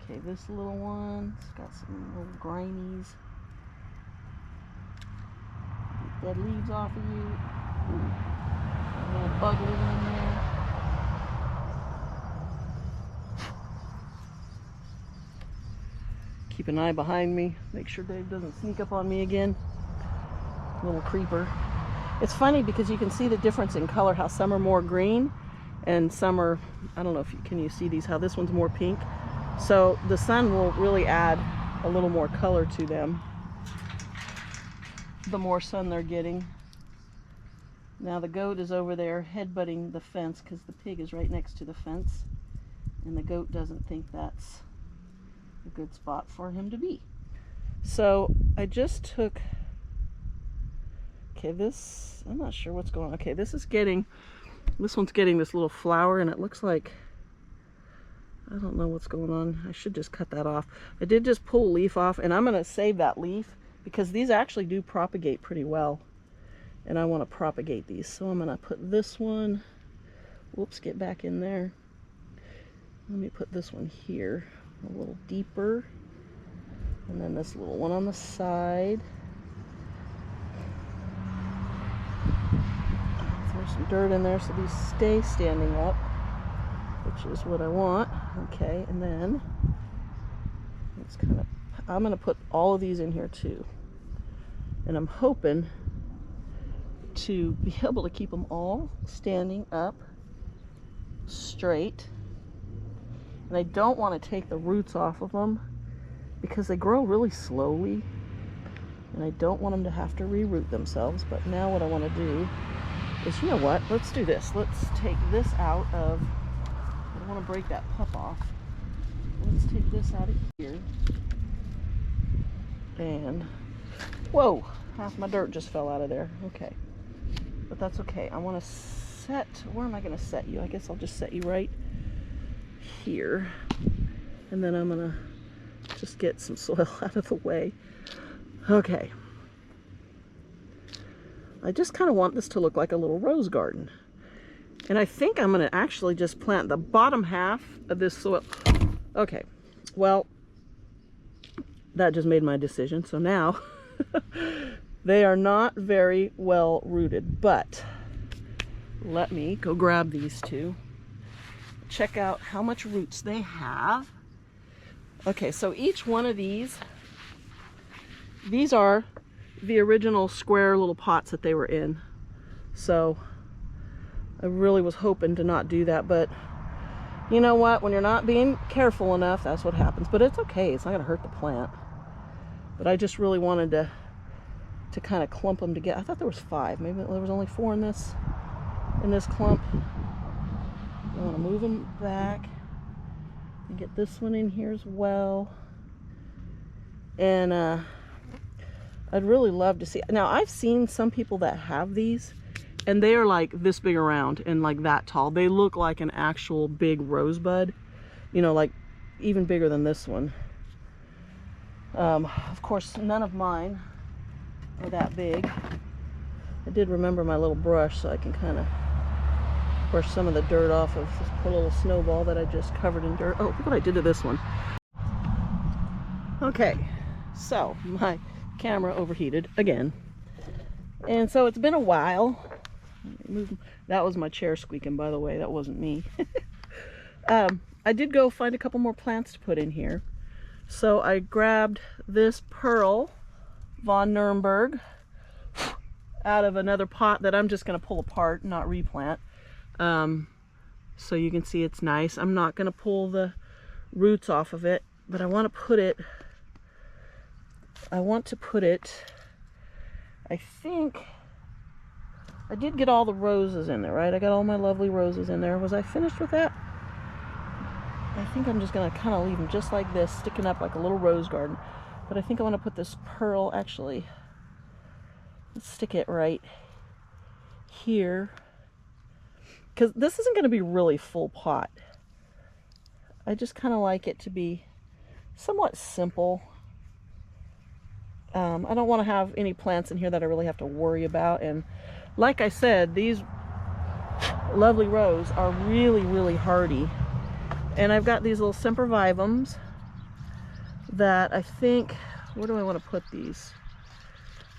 Okay, this little one's got some little grimies. Get dead leaves off of you. Ooh, a little bug living in there. Keep an eye behind me. Make sure Dave doesn't sneak up on me again. Little creeper. It's funny because you can see the difference in color, how some are more green and some are, I don't know if can you see these, how this one's more pink. So the sun will really add a little more color to them the more sun they're getting. Now the goat is over there headbutting the fence because the pig is right next to the fence, and the goat doesn't think that's a good spot for him to be. So I just took, okay, this, I'm not sure what's going on. Okay, this one's getting this little flower, and it looks like, I don't know what's going on. I should just cut that off. I did just pull a leaf off, and I'm going to save that leaf because these actually do propagate pretty well, and I want to propagate these. So I'm going to put this one, whoops, get back in there. Let me put this one here a little deeper, and then this little one on the side. Throw some dirt in there so these stay standing up, which is what I want. Okay, and then it's kind of, I'm going to put all of these in here too, and I'm hoping to be able to keep them all standing up straight. And I don't want to take the roots off of them because they grow really slowly, and I don't want them to have to reroot themselves. But now what I want to do is, you know what, let's do this. Let's take this out of, I don't want to break that pup off. Let's take this out of here. And, whoa, half my dirt just fell out of there. Okay, but that's okay. I want to set, where am I going to set you? I guess I'll just set you right here, and then I'm gonna just get some soil out of the way. Okay, I just kind of want this to look like a little rose garden, and I think I'm gonna actually just plant the bottom half of this soil. Okay, well, that just made my decision. So now they are not very well rooted, but let me go grab these two, check out how much roots they have. Okay, so each one of these are the original square little pots that they were in. So I really was hoping to not do that, but you know what, when you're not being careful enough, that's what happens. But it's okay, it's not gonna hurt the plant. But I just really wanted to kind of clump them together. I thought there was 5, maybe there was only 4 in this clump. I want to move them back and get this one in here as well. And I'd really love to see. Now, I've seen some people that have these, and they are like this big around and like that tall. They look like an actual big rosebud, you know, like even bigger than this one. Of course, none of mine are that big. I did remember my little brush, so I can kind of brush some of the dirt off of this poor little snowball that I just covered in dirt. Oh, look what I did to this one. Okay, so my camera overheated again, and so it's been a while. That was my chair squeaking, by the way. That wasn't me. I did go find a couple more plants to put in here, so I grabbed this pearl von Nuremberg out of another pot that I'm just going to pull apart, not replant. So you can see it's nice. I'm not going to pull the roots off of it, but I want to put it, I think I did get all the roses in there, right? I got all my lovely roses in there. Was I finished with that? I think I'm just going to kind of leave them just like this, sticking up like a little rose garden. But I think I want to put this pearl, actually, let's stick it right here. Because this isn't going to be really full pot. I just kind of like it to be somewhat simple. I don't want to have any plants in here that I really have to worry about. And like I said, these lovely rose are really, really hardy. And I've got these little sempervivums that I think, where do I want to put these?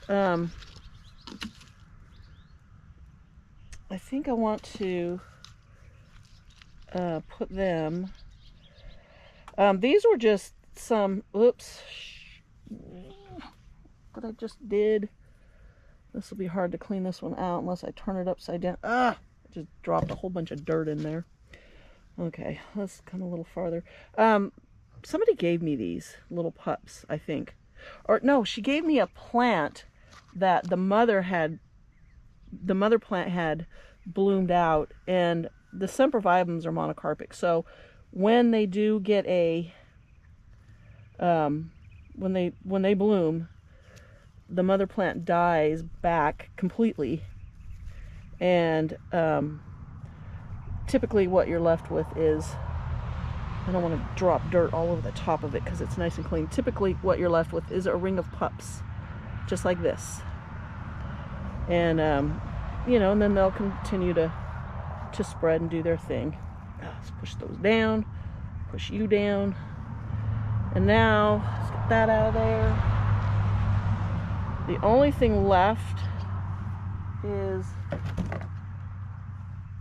I think I want to put them, these were just some, oops, what I just did. This will be hard to clean this one out unless I turn it upside down. I just dropped a whole bunch of dirt in there. Okay, let's come a little farther. Somebody gave me these little pups, I think. Or no, she gave me a plant that the mother plant had bloomed out, and the sempervivums are monocarpic. So when they do get a, when they bloom, the mother plant dies back completely, and typically what you're left with is, I don't want to drop dirt all over the top of it because it's nice and clean. Typically what you're left with is a ring of pups, just like this. And, you know, and then they'll continue to spread and do their thing. Let's push those down, push you down. And now, let's get that out of there. The only thing left is,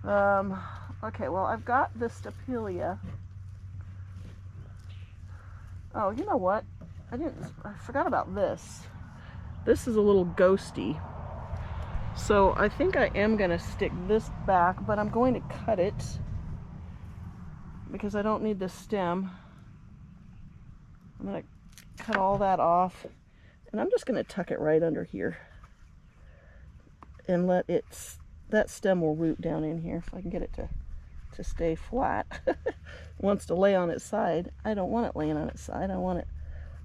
okay, well, I've got the Stapelia. Oh, you know what? I forgot about this. This is a little ghosty. So I think I am going to stick this back, but I'm going to cut it because I don't need the stem. I'm going to cut all that off, and I'm just going to tuck it right under here and let it, that stem will root down in here if I can get it to stay flat. It wants to lay on its side. I don't want it laying on its side. I want it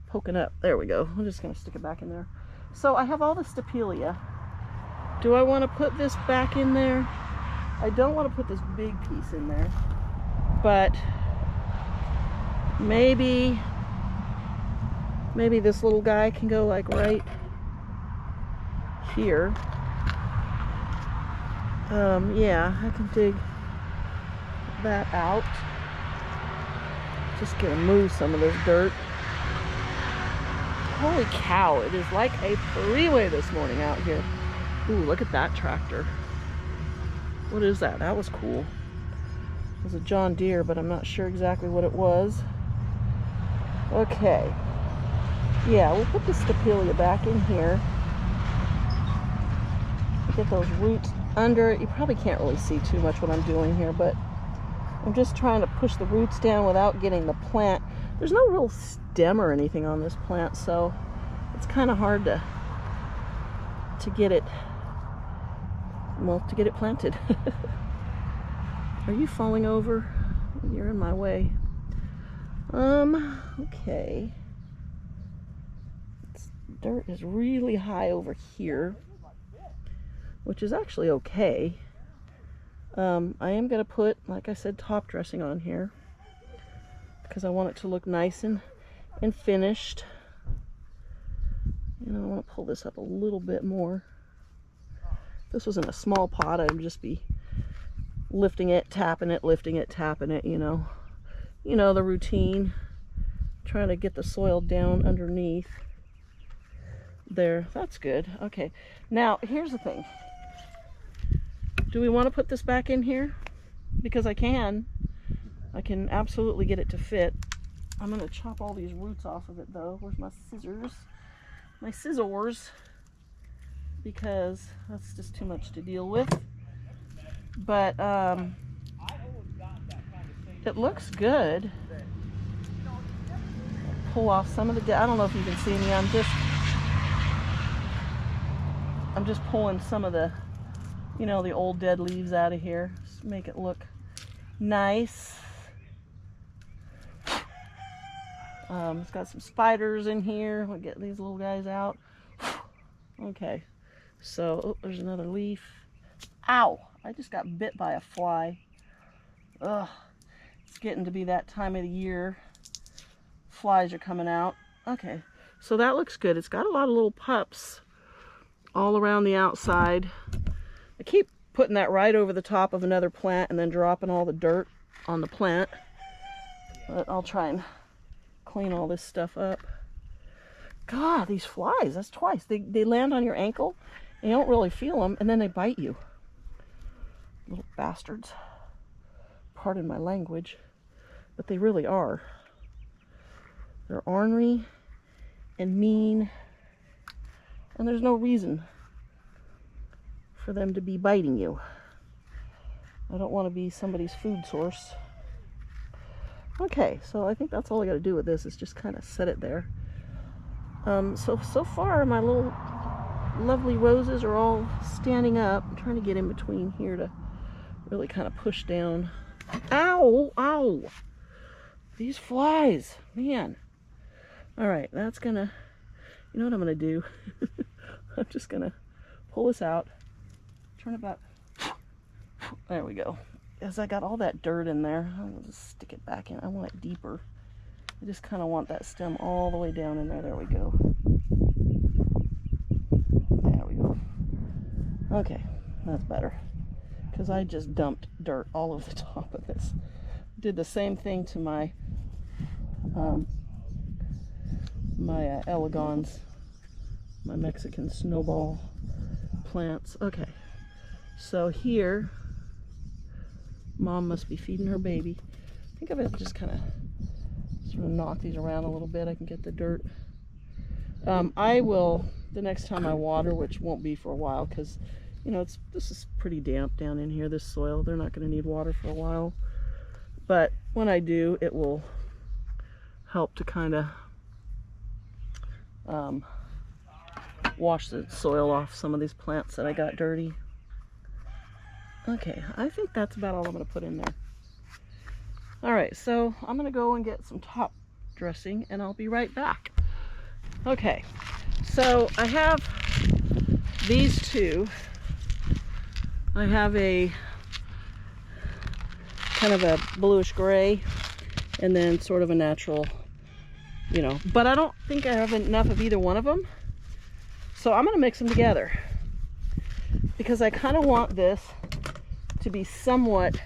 poking up. There we go. I'm just going to stick it back in there. So I have all the Stapelia. Do I want to put this back in there? I don't want to put this big piece in there, but maybe this little guy can go like right here. Yeah, I can dig that out. Just gonna move some of this dirt. Holy cow, it is like a freeway this morning out here. Ooh, look at that tractor. What is that? That was cool. It was a John Deere, but I'm not sure exactly what it was. Okay. Yeah, we'll put the Stapelia back in here. Get those roots under it. You probably can't really see too much what I'm doing here, but I'm just trying to push the roots down without getting the plant. There's no real stem or anything on this plant, so it's kind of hard to get it, well, to get it planted. Are you falling over? You're in my way. Okay. Dirt is really high over here, which is actually okay. I am going to put, like I said, top dressing on here because I want it to look nice and finished. And I want to pull this up a little bit more. If this was in a small pot, I'd just be lifting it, tapping it, lifting it, tapping it, you know. You know, the routine. Trying to get the soil down underneath. There, that's good. Okay, now here's the thing. Do we want to put this back in here? Because I can absolutely get it to fit. I'm going to chop all these roots off of it though. Where's my scissors? my scissors because that's just too much to deal with. But it looks good. Pull off some of the, I don't know if you can see me, I'm just pulling some of the, you know, the old dead leaves out of here. Just make it look nice. It's got some spiders in here. We'll get these little guys out. Okay, so oh, there's another leaf. Ow! I just got bit by a fly. Ugh, it's getting to be that time of the year. Flies are coming out. Okay, so that looks good. It's got a lot of little pups all around the outside. I keep putting that right over the top of another plant and then dropping all the dirt on the plant. But I'll try and clean all this stuff up. God, these flies, that's twice. They land on your ankle and you don't really feel them, and then they bite you. Little bastards. Pardon my language, but they really are. They're ornery and mean, and there's no reason for them to be biting you. I don't want to be somebody's food source. Okay, so I think that's all I got to do with this is just kind of set it there. So far my little lovely roses are all standing up. I'm trying to get in between here to really kind of push down. Ow! Ow! These flies, man. All right, that's gonna, you know what I'm gonna do? I'm just gonna pull this out, turn it back. There we go. As I got all that dirt in there, I'll just stick it back in. I want it deeper. I just kind of want that stem all the way down in there. There we go. There we go. Okay, that's better. Because I just dumped dirt all over the top of this. Did the same thing to my elegans, my Mexican snowball plants. Okay, so here, Mom must be feeding her baby. I think I'm gonna just kind of sort of knock these around a little bit. I can get the dirt. I will, the next time I water, which won't be for a while, because you know this is pretty damp down in here, this soil. They're not going to need water for a while. But when I do, it will help to kind of wash the soil off some of these plants that I got dirty. Okay, I think that's about all I'm going to put in there. Alright, so I'm going to go and get some top dressing and I'll be right back. Okay, so I have these two. I have a kind of a bluish gray and then sort of a natural, you know, but I don't think I have enough of either one of them. So I'm going to mix them together because I kind of want this to be somewhat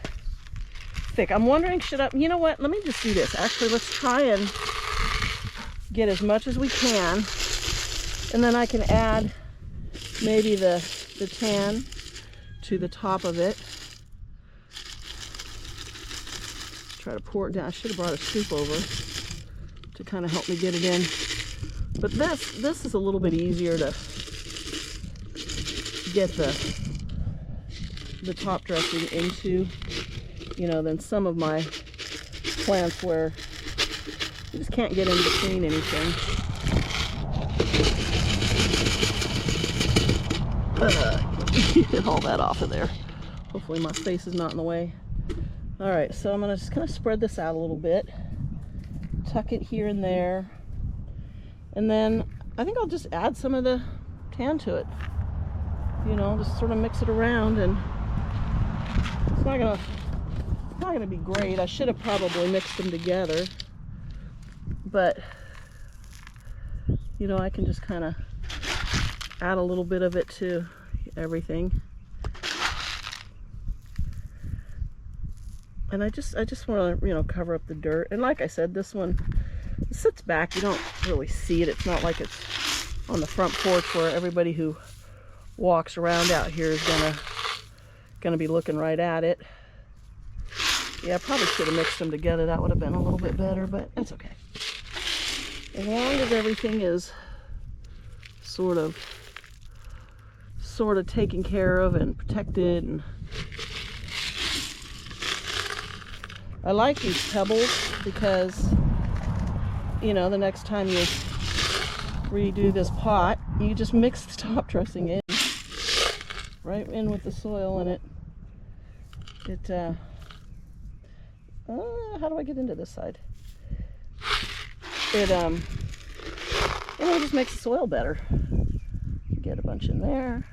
thick. I'm wondering, should I, you know what, let me just do this. Actually, let's try and get as much as we can, and then I can add maybe the tan to the top of it. Try to pour it down. I should have brought a scoop over to kind of help me get it in. But this is a little bit easier to get the top dressing into, you know, than some of my plants where you just can't get in between anything. Get all that off of there. Hopefully my face is not in the way. Alright, so I'm going to just kind of spread this out a little bit. Tuck it here and there. And then I think I'll just add some of the tan to it. You know, just sort of mix it around, and it's not gonna be great. I should have probably mixed them together. But you know, I can just kind of add a little bit of it to everything. And I just want to, you know, cover up the dirt. And like I said, this one sits back. You don't really see it. It's not like it's on the front porch where everybody who walks around out here is gonna be looking right at it. Yeah, I probably should have mixed them together. That would have been a little bit better, but that's okay. As long as everything is sort of taken care of and protected. And I like these pebbles because, you know, the next time you redo this pot, you just mix the top dressing in right in with the soil, and how do I get into this side? It just makes the soil better. Get a bunch in there,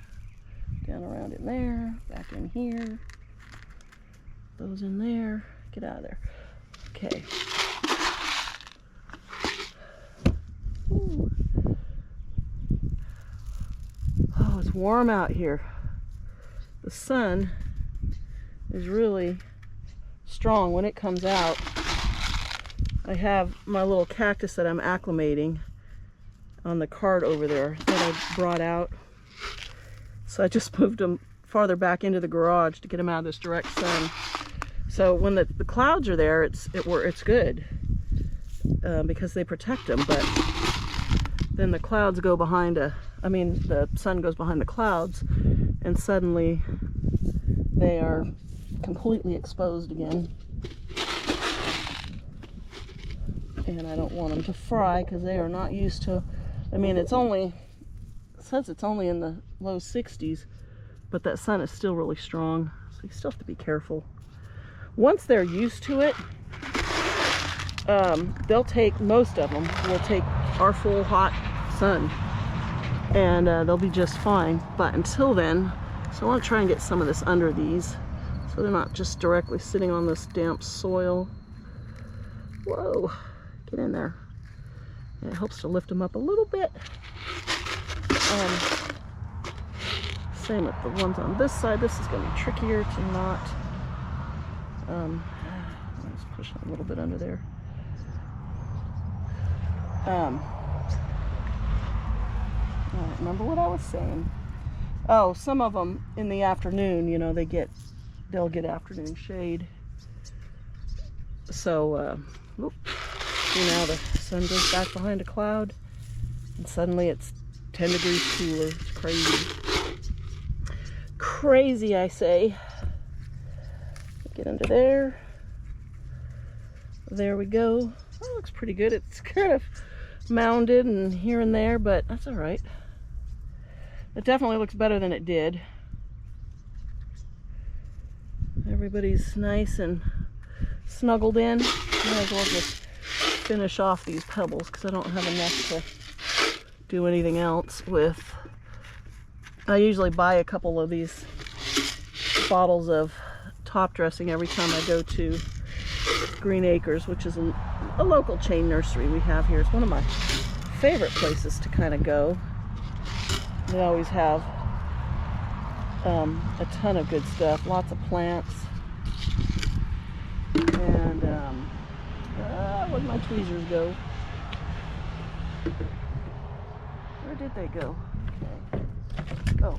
down around in there, back in here, those in there, get out of there. Okay. Ooh. Oh, it's warm out here. The sun is really strong when it comes out. I have my little cactus that I'm acclimating on the cart over there that I brought out. So I just moved them farther back into the garage to get them out of this direct sun. So when the clouds are there, it's good because they protect them. But then the clouds go behind the sun goes behind the clouds, and suddenly they are completely exposed again. And I don't want them to fry because they are not used to, it says it's only in the low 60s, but that sun is still really strong, so you still have to be careful. Once they're used to it, most of them will take our full hot sun, and they'll be just fine. But until then, so I want to try and get some of this under these so they're not just directly sitting on this damp soil. Whoa, get in there. And it helps to lift them up a little bit. Same with the ones on this side. This is going to be trickier to not. Let's push a little bit under there. I don't remember what I was saying. Oh, some of them in the afternoon, you know, they'll get afternoon shade. So, see, now the sun goes back behind a cloud, and suddenly it's 10 degrees cooler. It's crazy. Crazy, I say. Get under there. There we go. That looks pretty good. It's kind of mounded and here and there, but that's all right. It definitely looks better than it did. Everybody's nice and snuggled in. Might as well just finish off these pebbles because I don't have enough to do anything else with. I usually buy a couple of these bottles of top dressing every time I go to Green Acres, which is a local chain nursery we have here. It's one of my favorite places to kind of go. They always have a ton of good stuff, lots of plants, and where'd my tweezers go? Where did they go? Okay. Oh,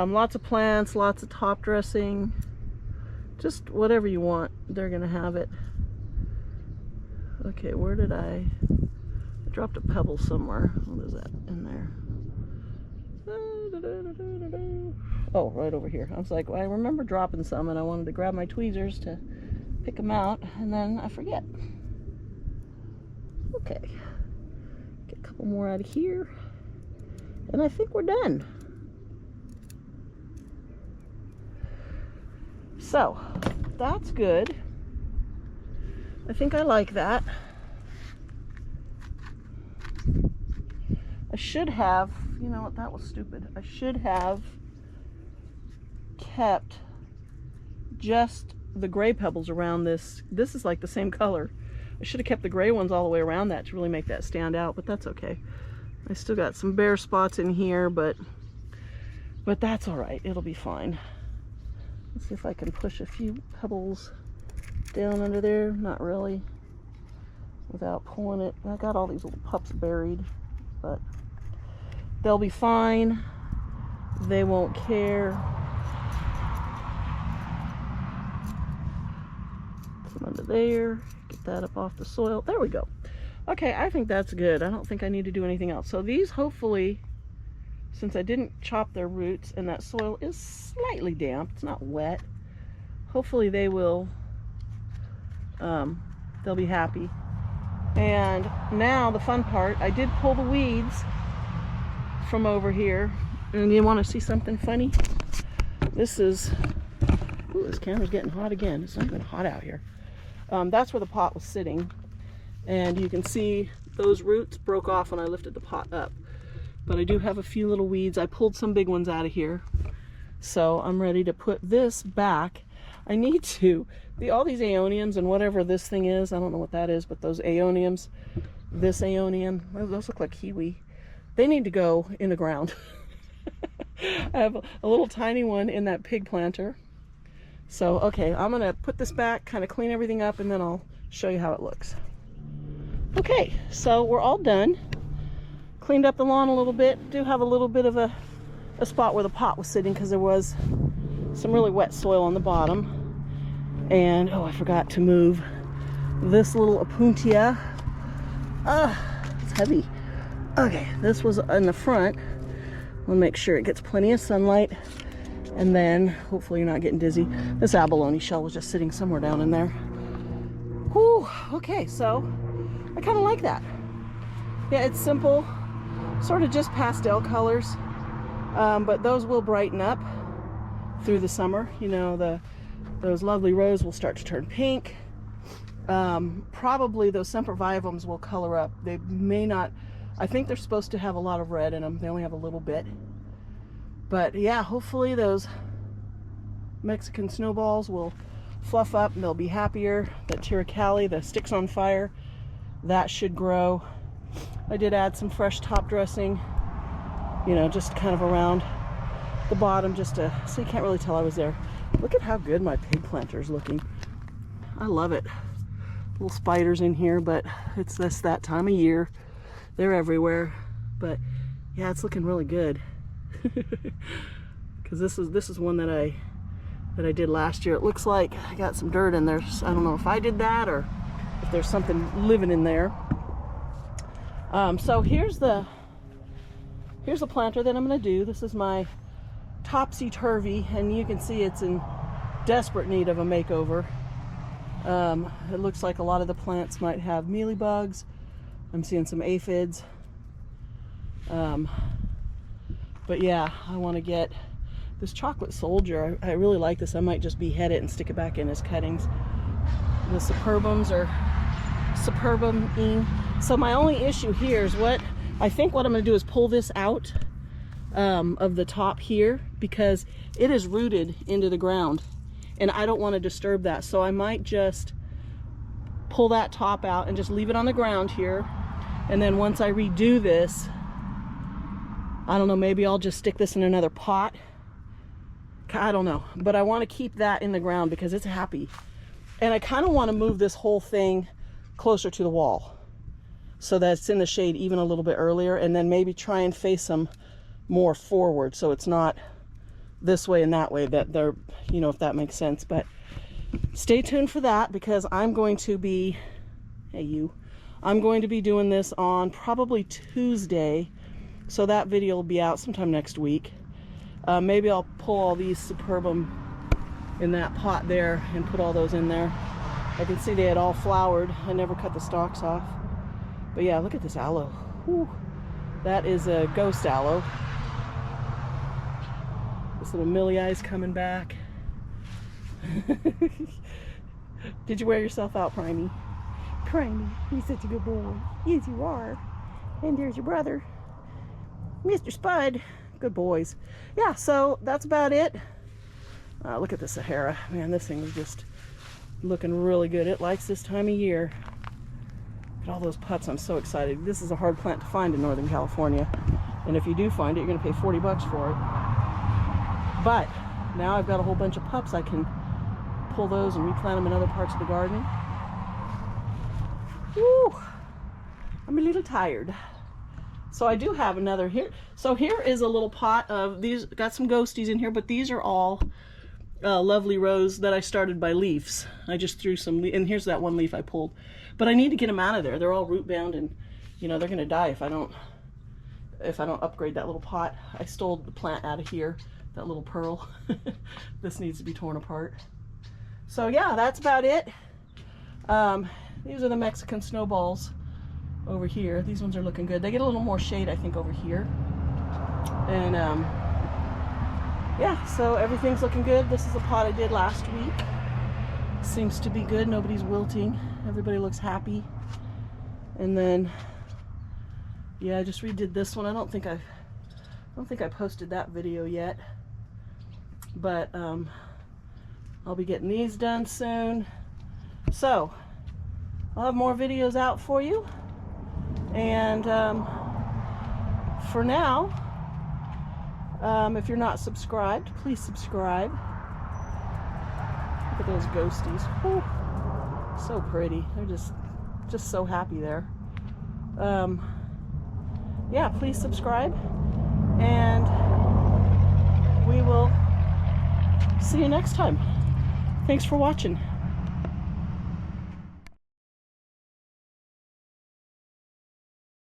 lots of plants, lots of top dressing, just whatever you want, they're gonna have it. Okay, where did I dropped a pebble somewhere. What is that in there? Oh, right over here. I was like, well, I remember dropping some and I wanted to grab my tweezers to pick them out, and then I forget. Okay, get a couple more out of here, and I think we're done. So that's good. I think I like that. I should have, you know what, that was stupid. I should have kept just the gray pebbles around this. This is like the same color. I should have kept the gray ones all the way around that to really make that stand out, but that's okay. I still got some bare spots in here, but that's all right. It'll be fine. Let's see if I can push a few pebbles down under there. Not really, without pulling it. I got all these little pups buried, but they'll be fine. They won't care. Some under there. Get that up off the soil. There we go. Okay, I think that's good. I don't think I need to do anything else. So these hopefully since I didn't chop their roots and that soil is slightly damp, it's not wet, hopefully they will, they'll be happy. And now the fun part, I did pull the weeds from over here. And you want to see something funny? This is, ooh, this camera's getting hot again. It's not even hot out here. That's where the pot was sitting. And you can see those roots broke off when I lifted the pot up. But I do have a few little weeds. I pulled some big ones out of here. So I'm ready to put this back. I need to, all these aeoniums and whatever this thing is, I don't know what that is, but those aeoniums, this aeonium, those look like kiwi. They need to go in the ground. I have a little tiny one in that pig planter. So, okay, I'm gonna put this back, kind of clean everything up, and then I'll show you how it looks. Okay, so we're all done. Cleaned up the lawn a little bit. Do have a little bit of a spot where the pot was sitting because there was some really wet soil on the bottom. And, oh, I forgot to move this little opuntia. It's heavy. Okay, this was in the front. We'll make sure it gets plenty of sunlight. And then, hopefully you're not getting dizzy. This abalone shell was just sitting somewhere down in there. Whew, okay, so I kind of like that. Yeah, it's simple, sort of just pastel colors. But those will brighten up through the summer. You know, those lovely roses will start to turn pink. Probably those sempervivums will color up. They may not, I think they're supposed to have a lot of red in them. They only have a little bit. But yeah, hopefully those Mexican snowballs will fluff up and they'll be happier. That tiricali, the sticks on fire, that should grow. I did add some fresh top dressing, you know, just kind of around the bottom, just to, so you can't really tell I was there. Look at how good my pig planter is looking. I love it. Little spiders in here, but it's just that time of year. They're everywhere. But yeah, it's looking really good. Because this is one that I did last year. It looks like I got some dirt in there. I don't know if I did that or if there's something living in there. So here's the planter that I'm going to do. This is my topsy-turvy, and you can see it's in desperate need of a makeover. It looks like a lot of the plants might have mealybugs. I'm seeing some aphids. But yeah, I want to get this chocolate soldier. I really like this. I might just behead it and stick it back in as cuttings. The superbums are superbum-ing. So my only issue here is what I'm going to do is pull this out of the top here, because it is rooted into the ground and I don't want to disturb that. So I might just pull that top out and just leave it on the ground here. And then once I redo this, I don't know, maybe I'll just stick this in another pot. I don't know, but I want to keep that in the ground because it's happy. And I kind of want to move this whole thing closer to the wall so that it's in the shade even a little bit earlier, and then maybe try and face them more forward so it's not this way and that way, that they're, you know, if that makes sense. But stay tuned for that, because I'm going to be, I'm going to be doing this on probably Tuesday. So that video will be out sometime next week. Maybe I'll pull all these superbum in that pot there and put all those in there. I can see they had all flowered. I never cut the stalks off. But yeah, look at this aloe. Whew. That is a ghost aloe. This little millie eye's coming back. Did you wear yourself out, Primey? Primey, you're such a good boy. Yes, you are. And there's your brother, Mr. Spud. Good boys. Yeah, so that's about it. Look at the Sahara. Man, this thing is just looking really good. It likes this time of year. Look at all those pups. I'm so excited. This is a hard plant to find in Northern California. And if you do find it, you're going to pay 40 bucks for it. But now I've got a whole bunch of pups. I can pull those and replant them in other parts of the garden. Woo! I'm a little tired. So I do have another here. So here is a little pot of these, got some ghosties in here, but these are all lovely rose that I started by leaves. I just threw some, and here's that one leaf I pulled. But I need to get them out of there. They're all root bound, and you know, they're gonna die if I don't if I don't upgrade that little pot. I stole the plant out of here, that little pearl. This needs to be torn apart. So yeah, that's about it. These are the Mexican snowballs over here. These ones are looking good. They get a little more shade, I think, over here. And yeah, so everything's looking good. This is a pot I did last week. Seems to be good. Nobody's wilting. Everybody looks happy. And then yeah, I just redid this one. I don't think I posted that video yet. But I'll be getting these done soon. So I'll have more videos out for you. And for now, if you're not subscribed, please subscribe. Look at those ghosties. Whew. So pretty. They're just so happy there. Yeah, please subscribe, and we will see you next time. Thanks for watching.